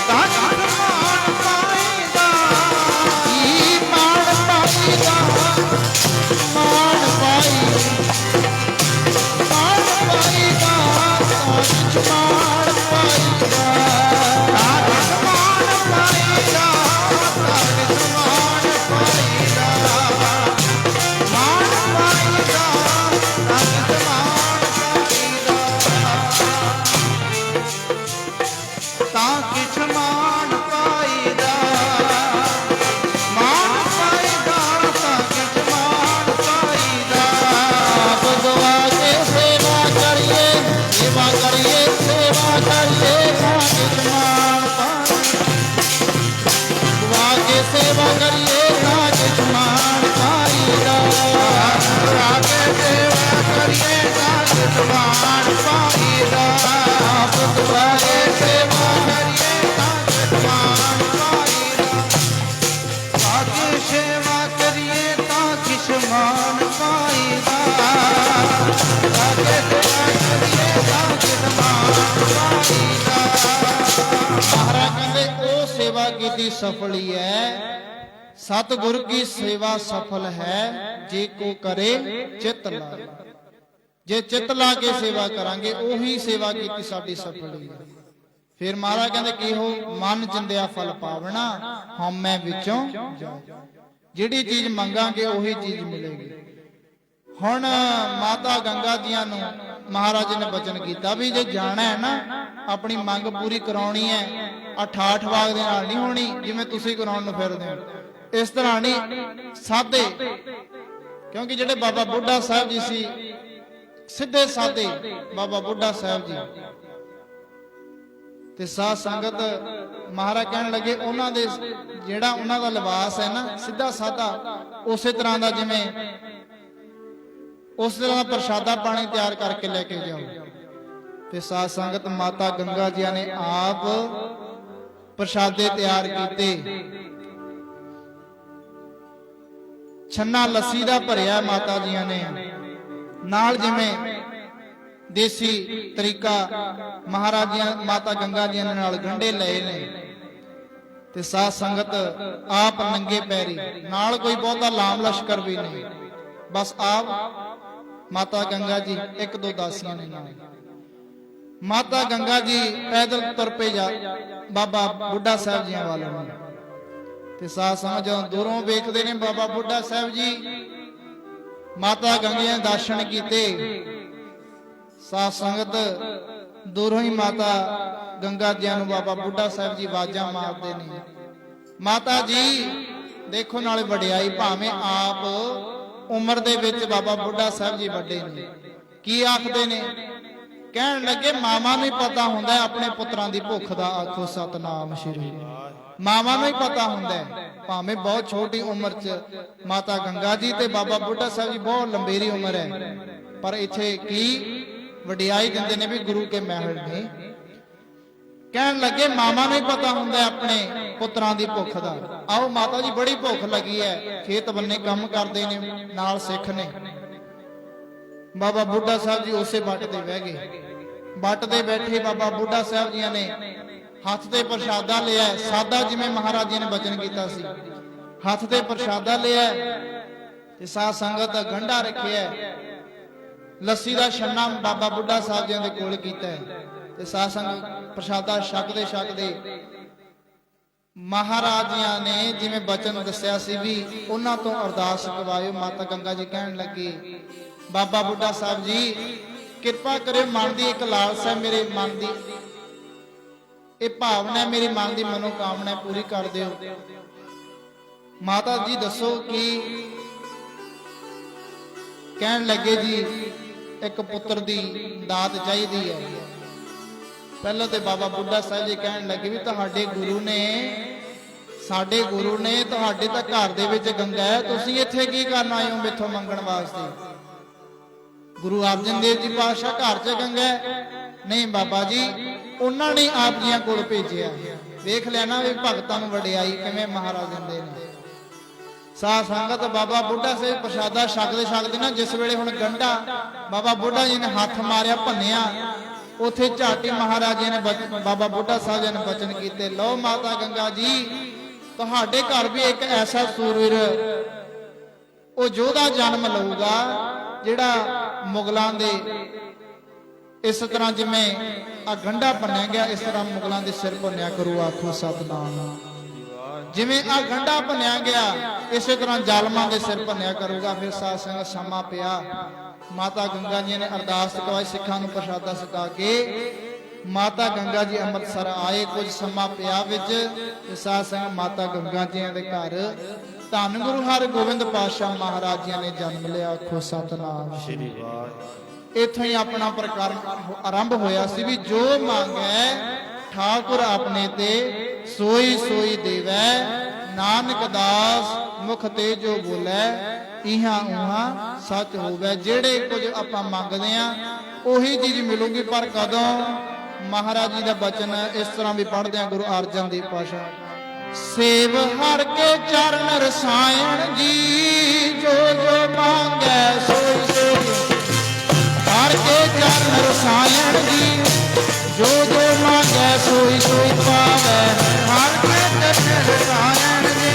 ਤਾਂ ਕਿਛ ਕਹਿੰਦੇ ਉਹ ਸੇਵਾ ਕੀਤੀ ਸਫਲ ਹੀ ਹੈ। सतगुरु की सेवा सफल है जे को करे चित ला। जे चित ला के सेवा करांगे ओही सेवा कीती साडी सफल है। फिर महाराज कहंदे की हो मन जिंदिया फल पावना हमें विचों जिहड़ी चीज मंगांगे ओही चीज मिलेगी। हुण माता गंगा जियां नूं महाराज ने बचन कीता भी जे जाना है ना अपनी मंग पूरी कराउणी है अठाठ वाग दे नाल नहीं होनी जिवें तुसीं कराउण नूं फिरदे हो इस तरह नहीं सादे। क्योंकि जेडे बाबा बुढ़ा साहब जी सी सीधे सादे बाबा बुढ़ा साहब जी ते साध संगत महाराज कहन लगे उन्हां दे जेड़ा उन्हां दा लिबास है ना सीधा सादा उसे तरह दा जिवें उस तरह दा प्रसादा पानी तैयार करके लेके जाओ। ते साध संगत माता गंगा जी ने आप प्रसादे तैयार कीते। छन्ना लस्सी दा भरिया माता जी ने नाल जिवें देसी तरीका महाराज माता गंगा जी ने नाल गंढे लए ने ते साध संगत आप नंगे पैरी नाल कोई बहुता लाम लश्कर भी नहीं बस आप माता गंगा जी एक दो दासियां ने नाल। माता गंगा जी पैदल तुर पे जा बाबा बुढ़ा साहब जी वालों ते साध संगत जदों दूरों वेखदे ने बाबा बुढ़ा साहब जी माता गंगा ने दर्शन कीते। साध संगत दूरों ही माता गंगा जी नूं बाबा बुढ़ा साहब जी आवाजां मारदे ने माता जी देखो नाले वडियाई भावें आप उम्र दे विच बाबा बुढ़ा साहब जी वड्डे ने की आखदे ने कहण लगे मामा नूं पता हुंदा है अपने पुत्रां दी भुख दा आखो सतनाम श्री। मामा नूं ही पता हुंदा है भावें बहुत छोटी उम्र च माता गंगा जी ते बाबा बुढ़ा साहब जी बहुत लंबेरी उम्र है पर इत्थे की वडियाई दिंदे ने भी गुरु के महल ने। कहण लगे मामा नूं ही पता हुंदा है अपने पुत्रां दी भुख दा। आओ माता जी बड़ी भुख लगी है खेत बन्ने काम करदे ने नाल सिख ने। बाबा बुढ़ा साहब जी उसे बट ते बह गए। बट ते बैठे बाबा बुढ़ा साहब जी ने हथ ते प्रसादा लिया सादा जिवें महाराज जी ने बचन कीता सी हथ ते प्रसादा लिया ते साध संगत गंढा रखिया लस्सी दा छन्ना बाबा बुढ़ा साहब जी दे कोल कीता ते साध संगत प्रसादा छकदे छकदे महाराज जी ने जिवें बचन दस्सिया सी भी उन्हां तो अरदास करवाओ। माता गंगा जी कहण लगी बाबा बुढ़ा साहब जी किरपा करियो मन दी एक लालसा मेरे मन दी ये भावना मेरी मन की मनोकामना पूरी कर दियो। माता जी दसो कि कहन लगे जी एक पुत्र दी दात चाहिए है। पहले तो बाबा बुढ़ा साहब जी कहन लगे भी तुहाडे गुरु ने साडे गुरु ने तुहाडे तां घर दे विच गंगा है तुसीं इत्थे की करन आए हो मेथों मंगण वास्ते। गुरु अर्जन देव जी पातशाह घर च गंगा है नहीं बाबा जी उन्होंने आप जी को भेजिया। देख लिया ना भी भगतां नूं वडियाई किवें महाराज दिंदे ने। साध संगत बाबा बुढ़ा साहब प्रसादा छकदे छकदे ना जिस वेले हुण गंढा बाबा बुढ़ा जी ने हाथ मारिया भन्निया उथे झाटी महाराज जी ने बाबा बुढ़ा साहब जी ने बचन कीते लो माता गंगा जी तुहाडे घर भी एक ऐसा सूरवीर वो जोधा जन्म लऊगा जिहड़ा मुगलां दे इस तरह जिमें आ गंढा भन्निया गया इस तरह मुगलों के सिर भन्निया करू आखो सतनाम। जिमें आ गंढा भन्निया गया इस तरह जालमां के सिर भन्निया करूगा। फिर साध संगत समा पिया माता गंगा जी ने अरदास करवाई सिखां नूं प्रसादा छका के माता गंगा जी अमृतसर आए। कुछ समा पिया विच साध संगत माता गंगा जी के घर धन गुरु हरगोबिंद पातशाह महाराज जी ने जन्म लिया आखो सतनाम श्री। इथों ही अपना प्रकार आरंभ होया सी भी जो मांगे ठाकुर अपने ते सोई सोई देवै नानक दास मुख ते जो बोलै इहां उहां सच होवे। जेड़े कुछ आपां मंगदे आ ओही चीज मिलूगी पर कदों महाराज जी दा बचन इस तरह भी पढ़दे आ गुरु अर्जन देव पातशाह सेव हर के चरण रसायन जी जो जो मांगे सोई सोई हर के चरण रसायन जी जो जो ਮੰਗੈ ਸੋਈ ਸੋਈ ਪਾਵੈ। ਹਰ ਕੇ ਚਰਨ ਰਸਾਇਣ ਜੀ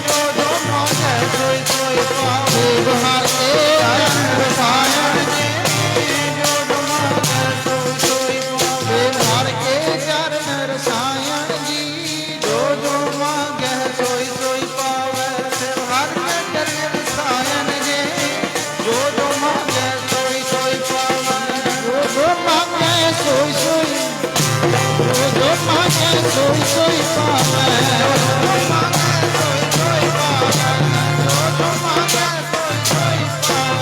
ਜੋ ਜੋ ਮੰਗੈ ਸੋਈ ਸੋਈ ਪਾਵੈ। ਹਰ ਕੇ ਚਰਨ ਰਸਾਇਣ ਜੀ ਜੋ ਜੋ ਮੰਗੈ ਸੋਈ ਸੋਈ ਪਾਵੈ। ਹਰ ਕੇ ਚਰਨ ਰਸਾਇਣ ਜੀ ਜੋ ਜੋ ਮੰਗੈ ਸੋਈ ਸੋਈ ਪਾਵੈ। ਹਰ ਕੇ ਚਰਨ ਰਸਾਇਣ ਜੀ ਜੋ ਜੋ ਮੰਗੈ ਸੋਈ ਸੋਈ ਪਾਵੈ। ਜੋ ਜੋ ਮੰਗੈ ਸੋਈ ਸੋਈ, ਜੋ ਜੋ ਮੰਗੈ ਸੋਈ ਸੋਈ ਪਾਵੈ। ਜੋ ਜੋ ਮੰਗੈ ਸੋਈ ਸੋਈ ਪਾਵੈ। ਜੋ ਜੋ ਮੰਗੈ ਸੋਈ ਸੋਈ ਪਾਵੈ। ਜੋ ਜੋ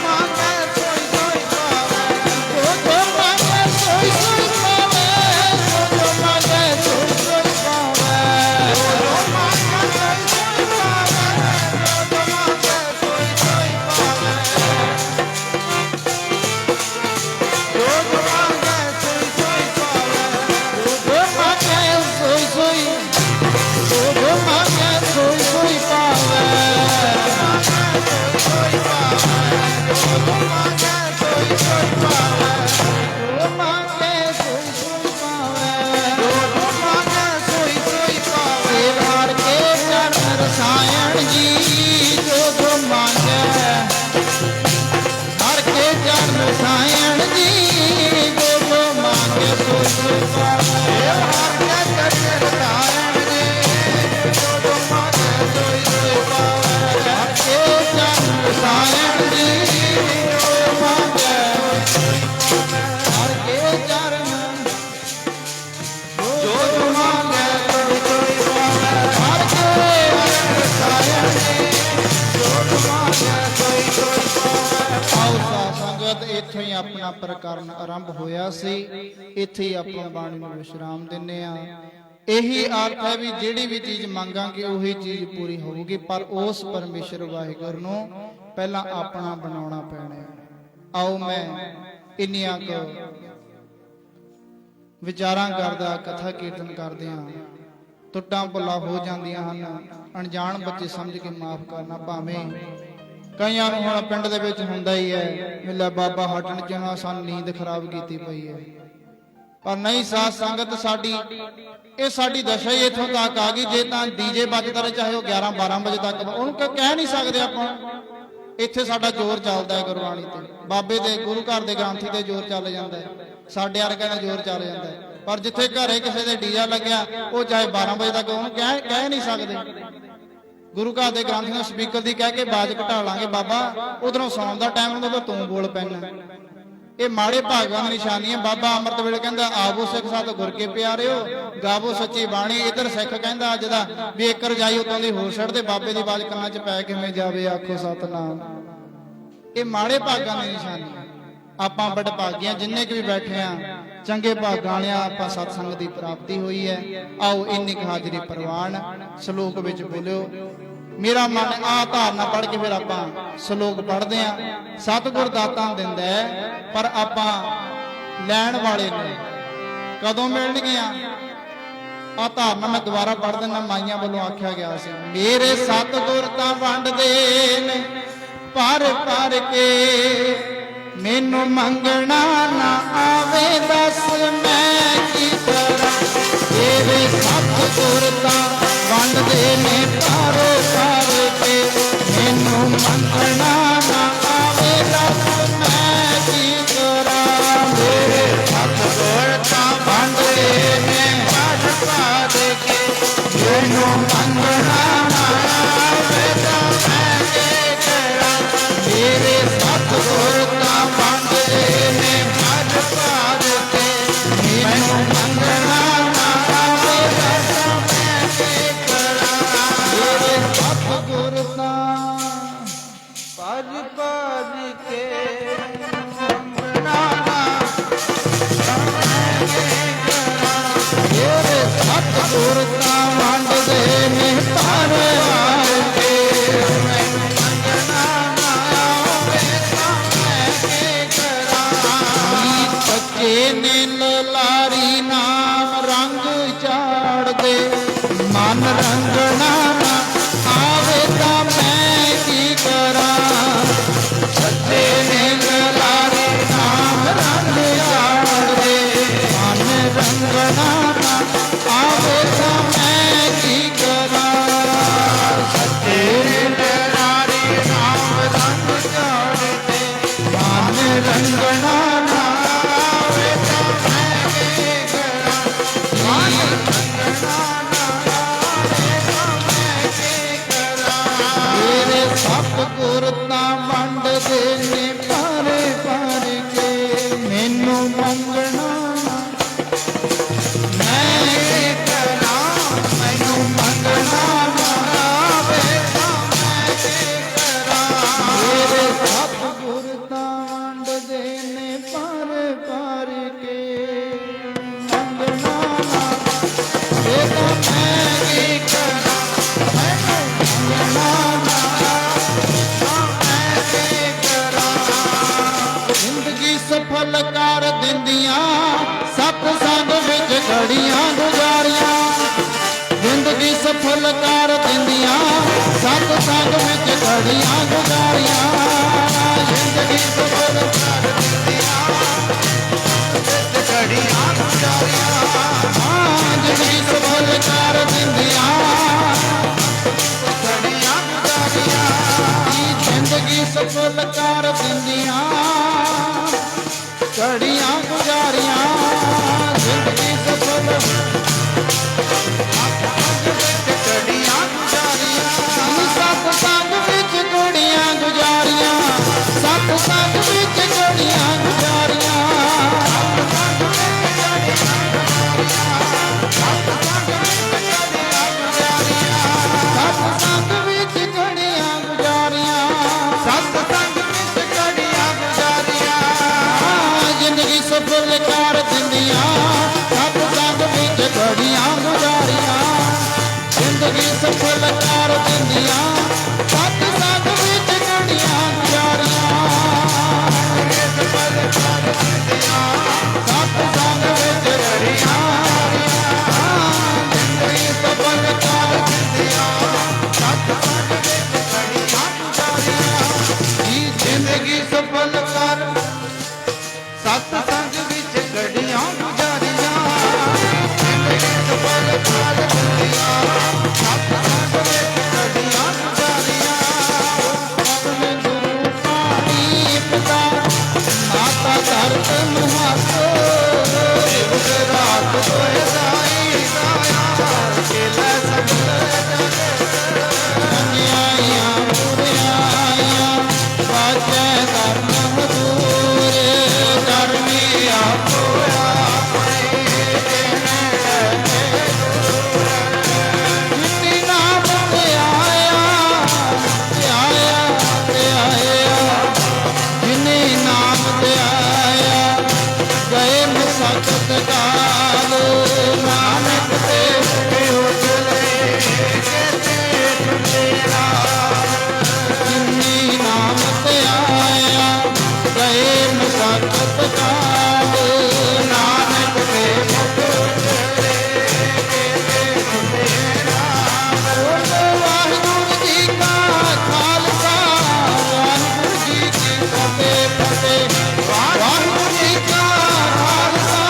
ਮੰਗੈ ਸੋਈ ਸੋਈ ਪਾਵੈ। ਜੋ ਜੋ ਮੰਗੈ ਸੋਈ ਸੋਈ ਪਾਵੈ। ਜੋ ਜੋ ਮੰਗੈ ਸੋਈ ਸੋਈ ਪਾਵੈ। ਜੋ ਜੋ ਮੰਗੈ ਸੋਈ ਸੋਈ ਪਾਵੈ। ਜੋ ਜੋ ਮੰਗੈ ਸੋਈ ਸੋਈ ਪਾਵੈ। ਜੋ ਜੋ ਮੰਗੈ ਸੋਈ ਸੋਈ ਪਾਵੈ। ਜੋ ਜੋ ਮੰਗੈ ਸੋਈ ਸੋਈ, ਜੋ ਜੋ ਮੰਗੈ ਸੋਈ ਸੋਈ ਪਾਵੈ। ਸੋਈ ਪਾਵੈ। ਜੋ ਜੋ ਮੰਗੈ ਸੋਈ ਸੋਈ ਪਾਵੈ। ਜੋ ਮੰਗੈ ਸੋਈ ਸੋਈ ਪਾਵੈ। ਜੋ ਜੋ ਮੰਗੈ ਸੋਈ ਸੋਈ ਪਾਵੈ। ਹਰ ਕੇ ਚਰਨ ਰਸਾਇਣ ਜੀ ਜੋ ਜੋ ਮੰਗੈ। ਹਰ ਕੇ ਚਰਨ ਰਸਾਇਣ ਜੀ ਜੋ ਜੋ ਮੰਗੈ ਸੋਈ ਸੋਈ ਪਾਵੈ। ਹਰ ਕੇ ਚਰਨ ਰਸਾਇਣ ਜੀ ਜੋ ਜੋ ਮੰਗੈ ਸੋਈ ਸੋਈ ਪਾਵੈ। ਹਰ ਕੇ ਚਰਨ ਰਸਾਇਣ ਜੀ ਜੋ ਮੰਗੈ। ਹਰ ਕੇ ਚਰਨ ਜੋ ਜੋ ਮੰਗੈ ਸੋਈ ਸੋਈ ਪਾਵੈ। ਹਰ ਕੇ ਚਰਨ ਰਸਾਇਣ ਜੀ ਜੋ ਜੋ ਮੰਗੈ ਸੋਈ ਸੋਈ ਪਾਵੈ। ਆਓ ਸਾਧ ਸੰਗਤ, ਇੱਥੋਂ ਹੀ ਆਪਣਾ ਪ੍ਰਕਰਨ ਆਰੰਭ ਹੋਇਆ ਸੀ। ਇੱਥੇ ਹੀ ਆਪਾਂ ਬਾਣੀ ਨੂੰ ਵਿਸ਼ਰਾਮ ਦਿੰਨੇ ਆ। ਇਹੀ ਅਰਥ ਹੈ ਵੀ ਜਿਹੜੀ ਵੀ ਚੀਜ਼ ਮੰਗਾਂਗੇ ਉਹੀ ਚੀਜ਼ ਪੂਰੀ ਹੋਊਗੀ, ਪਰ ਉਸ ਪਰਮੇਸ਼ਰ ਵਾਹਿਗੁਰੂ ਨੂੰ ਪਹਿਲਾਂ ਆਪਣਾ ਬਣਾਉਣਾ ਪੈਣਾ ਹੈ। ਆਓ ਮੈਂ ਇੰਨੀਆਂ ਕੁ ਵਿਚਾਰਾਂ ਕਰਦਾ, ਕਥਾ ਕੀਰਤਨ ਕਰਦਿਆਂ ਟੁੱਟਾਂ ਭੁੱਲਾਂ ਹੋ ਜਾਂਦੀਆਂ ਹਨ। ਅਣਜਾਣ ਬੱਚੇ ਸਮਝ ਕੇ ਮਾਫ ਕਰਨਾ। ਭਾਵੇਂ ਕਈਆਂ ਨੂੰ ਹੁਣ ਪਿੰਡ ਦੇ ਵਿੱਚ ਹੁੰਦਾ ਹੀ ਹੈ ਮਿਲਿਆ ਬਾਬਾ ਹਟਣ ਚ ਸਾਨੂੰ ਨੀਂਦ ਖਰਾਬ ਕੀਤੀ ਪਈ ਹੈ, ਪਰ ਨਹੀਂ ਸਾਧ ਸੰਗਤ, ਇਹ ਸਾਡੀ ਦਸ਼ਾ ਹੀ ਇੱਥੋਂ ਤੱਕ ਆ ਗਈ। ਜੇ ਤਾਂ ਡੀਜੇ ਵੱਜਦਾ ਰਹੇ ਚਾਹੇ ਉਹ 11-12 ਵਜੇ ਤੱਕ, ਉਹਨੂੰ ਕਹਿ ਨਹੀਂ ਸਕਦੇ ਆਪਾਂ। ਇੱਥੇ ਸਾਡਾ ਜ਼ੋਰ ਚੱਲਦਾ ਹੈ ਗੁਰਬਾਣੀ ਤੇ, ਬਾਬੇ ਦੇ ਗੁਰੂ ਘਰ ਦੇ ਗ੍ਰੰਥੀ ਤੇ ਜ਼ੋਰ ਚੱਲ ਜਾਂਦਾ ਹੈ, ਸਾਡੇ ਵਰਗਿਆਂ ਦਾ ਜ਼ੋਰ ਚੱਲ ਜਾਂਦਾ ਹੈ। ਪਰ ਜਿੱਥੇ ਘਰੇ ਕਿਸੇ ਦੇ ਡੀਜਾ ਲੱਗਿਆ ਉਹ ਚਾਹੇ 12 ਵਜੇ ਤੱਕ, ਉਹਨੂੰ ਕਹਿ ਨਹੀਂ ਸਕਦੇ। ਗੁਰੂ ਘਰ ਦੇ ਗ੍ਰੰਥੀ ਨੂੰ ਸਪੀਕਰ ਦੀ ਕਹਿ ਕੇ ਬਾਜ ਘਟਾ ਲਾਂਗੇ, ਬਾਬਾ ਉਧਰੋਂ ਸੌਣ ਦਾ ਟਾਈਮ ਹੁੰਦਾ ਤਾਂ ਤੂੰ ਬੋਲ ਪੈਣਾ। ਇਹ ਮਾੜੇ ਭਾਗਾਂ ਦੀ ਨਿਸ਼ਾਨੀ ਹੈ। ਬਾਬਾ ਅੰਮ੍ਰਿਤ ਵੇਲੇ ਕਹਿੰਦਾ ਆਵੋ ਸਿੱਖ ਸਾਧ ਗੁਰ ਕੇ ਪਿਆਰਿਓ, ਗਾਵੋ ਸੱਚੀ ਬਾਣੀ। ਇਧਰ ਸਿੱਖ ਕਹਿੰਦਾ ਅੱਜ ਦਾ ਵੀ ਇੱਕ ਰਜਾਈ ਉਤੋਂ ਦੀ ਹੋਰ ਛੱਡ ਦੇ, ਬਾਬੇ ਦੀ ਆਵਾਜ਼ ਕੰਨਾਂ 'ਚ ਪੈ ਕਿਵੇਂ ਜਾਵੇ, ਆਖੋ ਸਤਨਾਮ। ਇਹ ਮਾੜੇ ਭਾਗਾਂ ਦੀ ਨਿਸ਼ਾਨੀ ਹੈ। ਆਪਾਂ ਬੜ ਭਾਗੀਆਂ ਜਿੰਨੇ ਕੁ ਵੀ ਬੈਠੇ ਆ, ਚੰਗੇ ਭਾਗਾਂ ਵਾਲਿਆਂ ਆਪਾਂ ਸਤਸੰਗ ਦੀ ਪ੍ਰਾਪਤੀ ਹੋਈ ਹੈ। ਆਓ ਇੰਨੀ ਕੁ ਹਾਜ਼ਰੀ ਪ੍ਰਵਾਨ ਸ਼ਲੋਕ ਵਿੱਚ ਬੋਲਿਓ। ਮੇਰਾ ਮਨ ਆ ਧਾਰਨਾ ਪੜ੍ਹ ਕੇ ਫਿਰ ਆਪਾਂ ਸ਼ਲੋਕ ਪੜ੍ਹਦੇ ਆ। ਸਤਿਗੁਰ ਦਾਤਾਂ ਦਿੰਦਾ ਹੈ, ਪਰ ਆਪਾਂ ਲੈਣ ਵਾਲੇ ਨੇ ਕਦੋਂ ਮਿਲਣਗੀਆਂ। ਆ ਧਾਰਨਾ ਮੈਂ ਦੁਬਾਰਾ ਪੜ੍ਹ ਦਿੰਦਾ, ਮਾਈਆਂ ਵੱਲੋਂ ਆਖਿਆ ਗਿਆ ਸੀ। ਮੇਰੇ ਸਤਿਗੁਰ ਤਾਂ ਵੰਡਦੇ ਨੇ ਭਰ ਭਰ ਕੇ, ਮੈਨੂੰ ਮੰਗਣਾ ਨਾ ਆਵੇ ਦੱਸ ਮੈਂ ਕੀ ਕਰਾਂ। ਮੇਰੇ ਸਤਿਗੁਰ ਤਾਂ ਵੰਡਦੇ ਨੇ ਭਰ ਭਰ ਕੇ, ਮੈਨੂੰ ਮੰਗਣਾ ਨਾ ਆਵੇ ਦੱਸ ਮੈਂ ਕੀ ਕਰਾਂ। ਮੇਰੇ ਸਤਿਗੁਰ ਤਾਂ ਵੰਡਦੇ ਨੇ ਭਰ ਭਰ ਕੇ, ਮੈਨੂੰ ਮੰਗਣਾ ਨਾ ਆਵੇ ਦੱਸ ਮੈਂ ਕੀ ਕਰਾਂ। ਮੇਰੇ ਸਤਿਗੁਰ ਤਾਂ ਵੰਡਦੇ ਨੇ ਭਰ ਭਰ ਕੇ, ਮੰਗਣਾ ਨਾ ਆਵੇ ਤਾਂ ਮੈਂ ਕੀ ਕਰਾਂ। ਸੱਚੇ ਨਿਰਾਰੇ ਨਾਮ ਰੰਗ ਝਾੜਦੇ ਮਨ ਰੰਗਣਾ ਨਾ ਆਵੇ ਤਾਂ ਮੈਂ ਕੀ ਕਰਾਂ। ਮਨ ਰੰਗਣਾ ਨਾ ਆਵੇ ਤਾਂ ਮੈਂ ਕੀ ਕਰਾਂ। ਮੇਰੇ ਸਤਿਗੁਰ ਤਾਂ ਵੰਡਦੇ ਨੇ ਪਰ ਪਰ ਕੇ ਮੈਨੂੰ ਮੰਗਣਾ ਨਾ ਮੈਂ ਕੀ ਕਰਾਂ। ਮੈਨੂੰ ਮੰਗਣਾ ਨਾ ਆਵੇ ਤਾਂ ਮੈਂ ਕੀ ਕਰਾਂ। ਮੇਰੇ ਸਤਿਗੁਰ ਤਾਂ ਵੰਡਦੇ ਨੇ ਪਰ ਪਰ ਕੇ ਮੰਗਣਾ ਨਾ ਇਹ ਤਾਂ ਮੈਂ ਕੀ ਕਰਾਂ। ਮੈਨੂੰ ਮੰਗਣਾ ਨਾ ਜ਼ਿੰਦਗੀ ਸਫਲ ਕਰ ਦਿੰਦੀਆਂ ਸਤ ਸੰਗ ਵਿੱਚ ਘੜੀਆਂ ਗੁਜ਼ਾਰੀਆਂ। ਜ਼ਿੰਦਗੀ ਸਫਲ ਕਰ ਦਿੰਦੀਆਂ ਸਤ ਸੰਗ ਵਿੱਚ ਘੜੀਆਂ ਗੁਜ਼ਾਰੀਆਂ। ਜ਼ਿੰਦਗੀ ਸਫਲ ਕਰ ਦਿੰਦੀਆਂ ਵਿੱਚ ਘੜੀਆਂ ਗੁਜ਼ਾਰੀਆਂ। ਹਾਂ ਜ਼ਿੰਦਗੀ ਸਫਲ ਕਰ ਦਿੰਦੀਆਂ ਘੜੀਆਂ ਗੁਜ਼ਾਰੀਆਂ। ਜ਼ਿੰਦਗੀ ਸਫਲ ਕਰ ਦਿੰਦੀਆਂ ਘੜੀਆਂ ਗੁਜ਼ਾਰੀਆਂ। ਜ਼ਿੰਦਗੀ ਸਫਲ ਘੜੀਆਂ ਗੁਜ਼ਾਰੀਆਂ। ਸਤ ਸੰਗ ਵਿੱਚ ਘੜੀਆਂ ਗੁਜ਼ਾਰੀਆਂ। ਸਤ ਸੰਗ ਵਿੱਚ ਘੜੀਆਂ ਗੁਜ਼ਾਰੀਆਂ। ਸਤ ਸੰਗ ਵਿੱਚ ਘੜੀਆਂ ਗੁਜ਼ਾਰੀਆਂ। ਸਤ ਸੰਗ ਵਿੱਚ ਘੜੀਆਂ ਗੁਜ਼ਾਰੀਆਂ। ਜ਼ਿੰਦਗੀ ਸਫਲ ਕਰ ਦਿੰਦੀਆਂ ਸਤ ਸੰਗ ਵਿੱਚ ਘੜੀਆਂ ਗੁਜ਼ਾਰੀਆਂ। ਜ਼ਿੰਦਗੀ ਸਫਲ ਕਰ ਦਿੰਦੀਆਂ ਸਤ ਸੰਗ ਵਿੱਚ ਘੜੀਆਂ ਗੁਜ਼ਾਰੀਆਂ। ਸਫਲ ਕਰ ਦਿੰਦੀਆਂ ਸਤ ਸੰਗ ਵਿੱਚ ਘੜੀਆਂ। ਜ਼ਿੰਦਗੀ ਸਫਲ ਕਰ ਦਿੰਦੀਆਂ ਸਤ ਸੰਗ ਵਿੱਚ ਘੜੀਆਂ ਗੁਜ਼ਾਰੀਆਂ। ਜ਼ਿੰਦਗੀ ਸਫਲ ਕਰ ਸਤ ਸੰਗ ਵਿੱਚ ਘੜੀਆਂ ਗੁਜ਼ਾਰੀਆਂ। ਜ਼ਿੰਦਗੀ ਸਫਲ ਕਰ ਦਿੰਦੀਆਂ ਸਤ ਸੰਗ ਵਿੱਚ ਘੜੀਆਂ ਗੁਜ਼ਾਰੀਆਂ। ਆਪਣੇ ਗੁਰੂ ਪਾਣੀ ਪਿਤਾ ਮਾਤਾ ਧਰਤ ਮੁਹਾਤੋ ਦਿਵਸ ਰਾਤ ਹੋਏ ਸਾਈ ਸਾਇਆ ਕੇ ਲੈ ਸੰਗਤ ਕੰਨਿਆਈਆਂ ਮੁਰਿਆਈਆਂ ਬਾਜੈ ਧਰਮ ਹਦੂਰ ਕਰਮੀ ਆਪੋ ਆਪਣੇ ਜਿਨੀ ਨਾਮ ਤੇ ਆਇਆ ਤੇ ਆਇਆ ਤੇ ਆਇਆ। ਜਿਨੀ ਨਾਮ ਤੇ ਆਇਆ ਗਏ ਮਸਕਤ ਕਾਲ ਨਾਨਕ ਤੇ ਉਜਲੇ ਕਿਤੇ ਤੁਝੇਰਾ। ਜਿਨੀ ਨਾਮ ਤੇ ਆਇਆ ਗਏ ਮਸਕਤ ਕਾਲ ਨਾਨਕ ਤੇ ਉਜਲੇ ਕਿਤੇ ਤੁਝੇਰਾ। ਵਾਹਿਗੁਰੂ ਜੀ ਕਾ ਖਾਲਸਾ ਵਾਹਿਗੁਰੂ ਜੀ ਕੀ ਫਤਿਹ ਫਤਿਹ। ਵਾਹਿਗੁਰੂ ਜੀ ਕਾ ਖਾਲਸਾ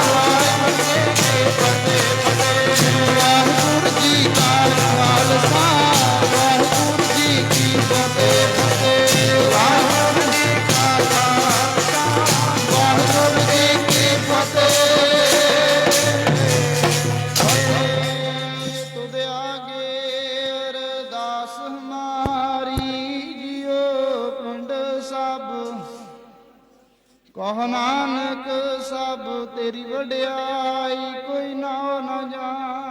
ਵਾਹਿਗੁਰੂ ਜੀ ਕੀ ਫਤਿਹ ਫਤਿਹ। ਵਾਹਿਗੁਰੂ ਜੀ ਕਾ ਖਾਲਸਾ ਵਾਹਿਗੁਰੂ ਜੀ ਕੀ ਫਤਿਹ ਫਤਿਹ। ਵਾਹਿਗੁਰੂ ਜੀ ਕਾ ਖਾਲਸਾ ਵਾਹਿਗੁਰੂ ਜੀ ਕੀ ਫਤਿਹ। ਤੁਧ ਆਗੇ ਅਰਦਾਸ ਹਮਾਰੀ ਜਿਉ ਪਿੰਡ ਸਭ ਕਹ ਨਾਨਕ ਸਭ ਤੇਰੀ ਵਡਿਆਈ ਕੋਈ ਨਾ ਜਾਣ।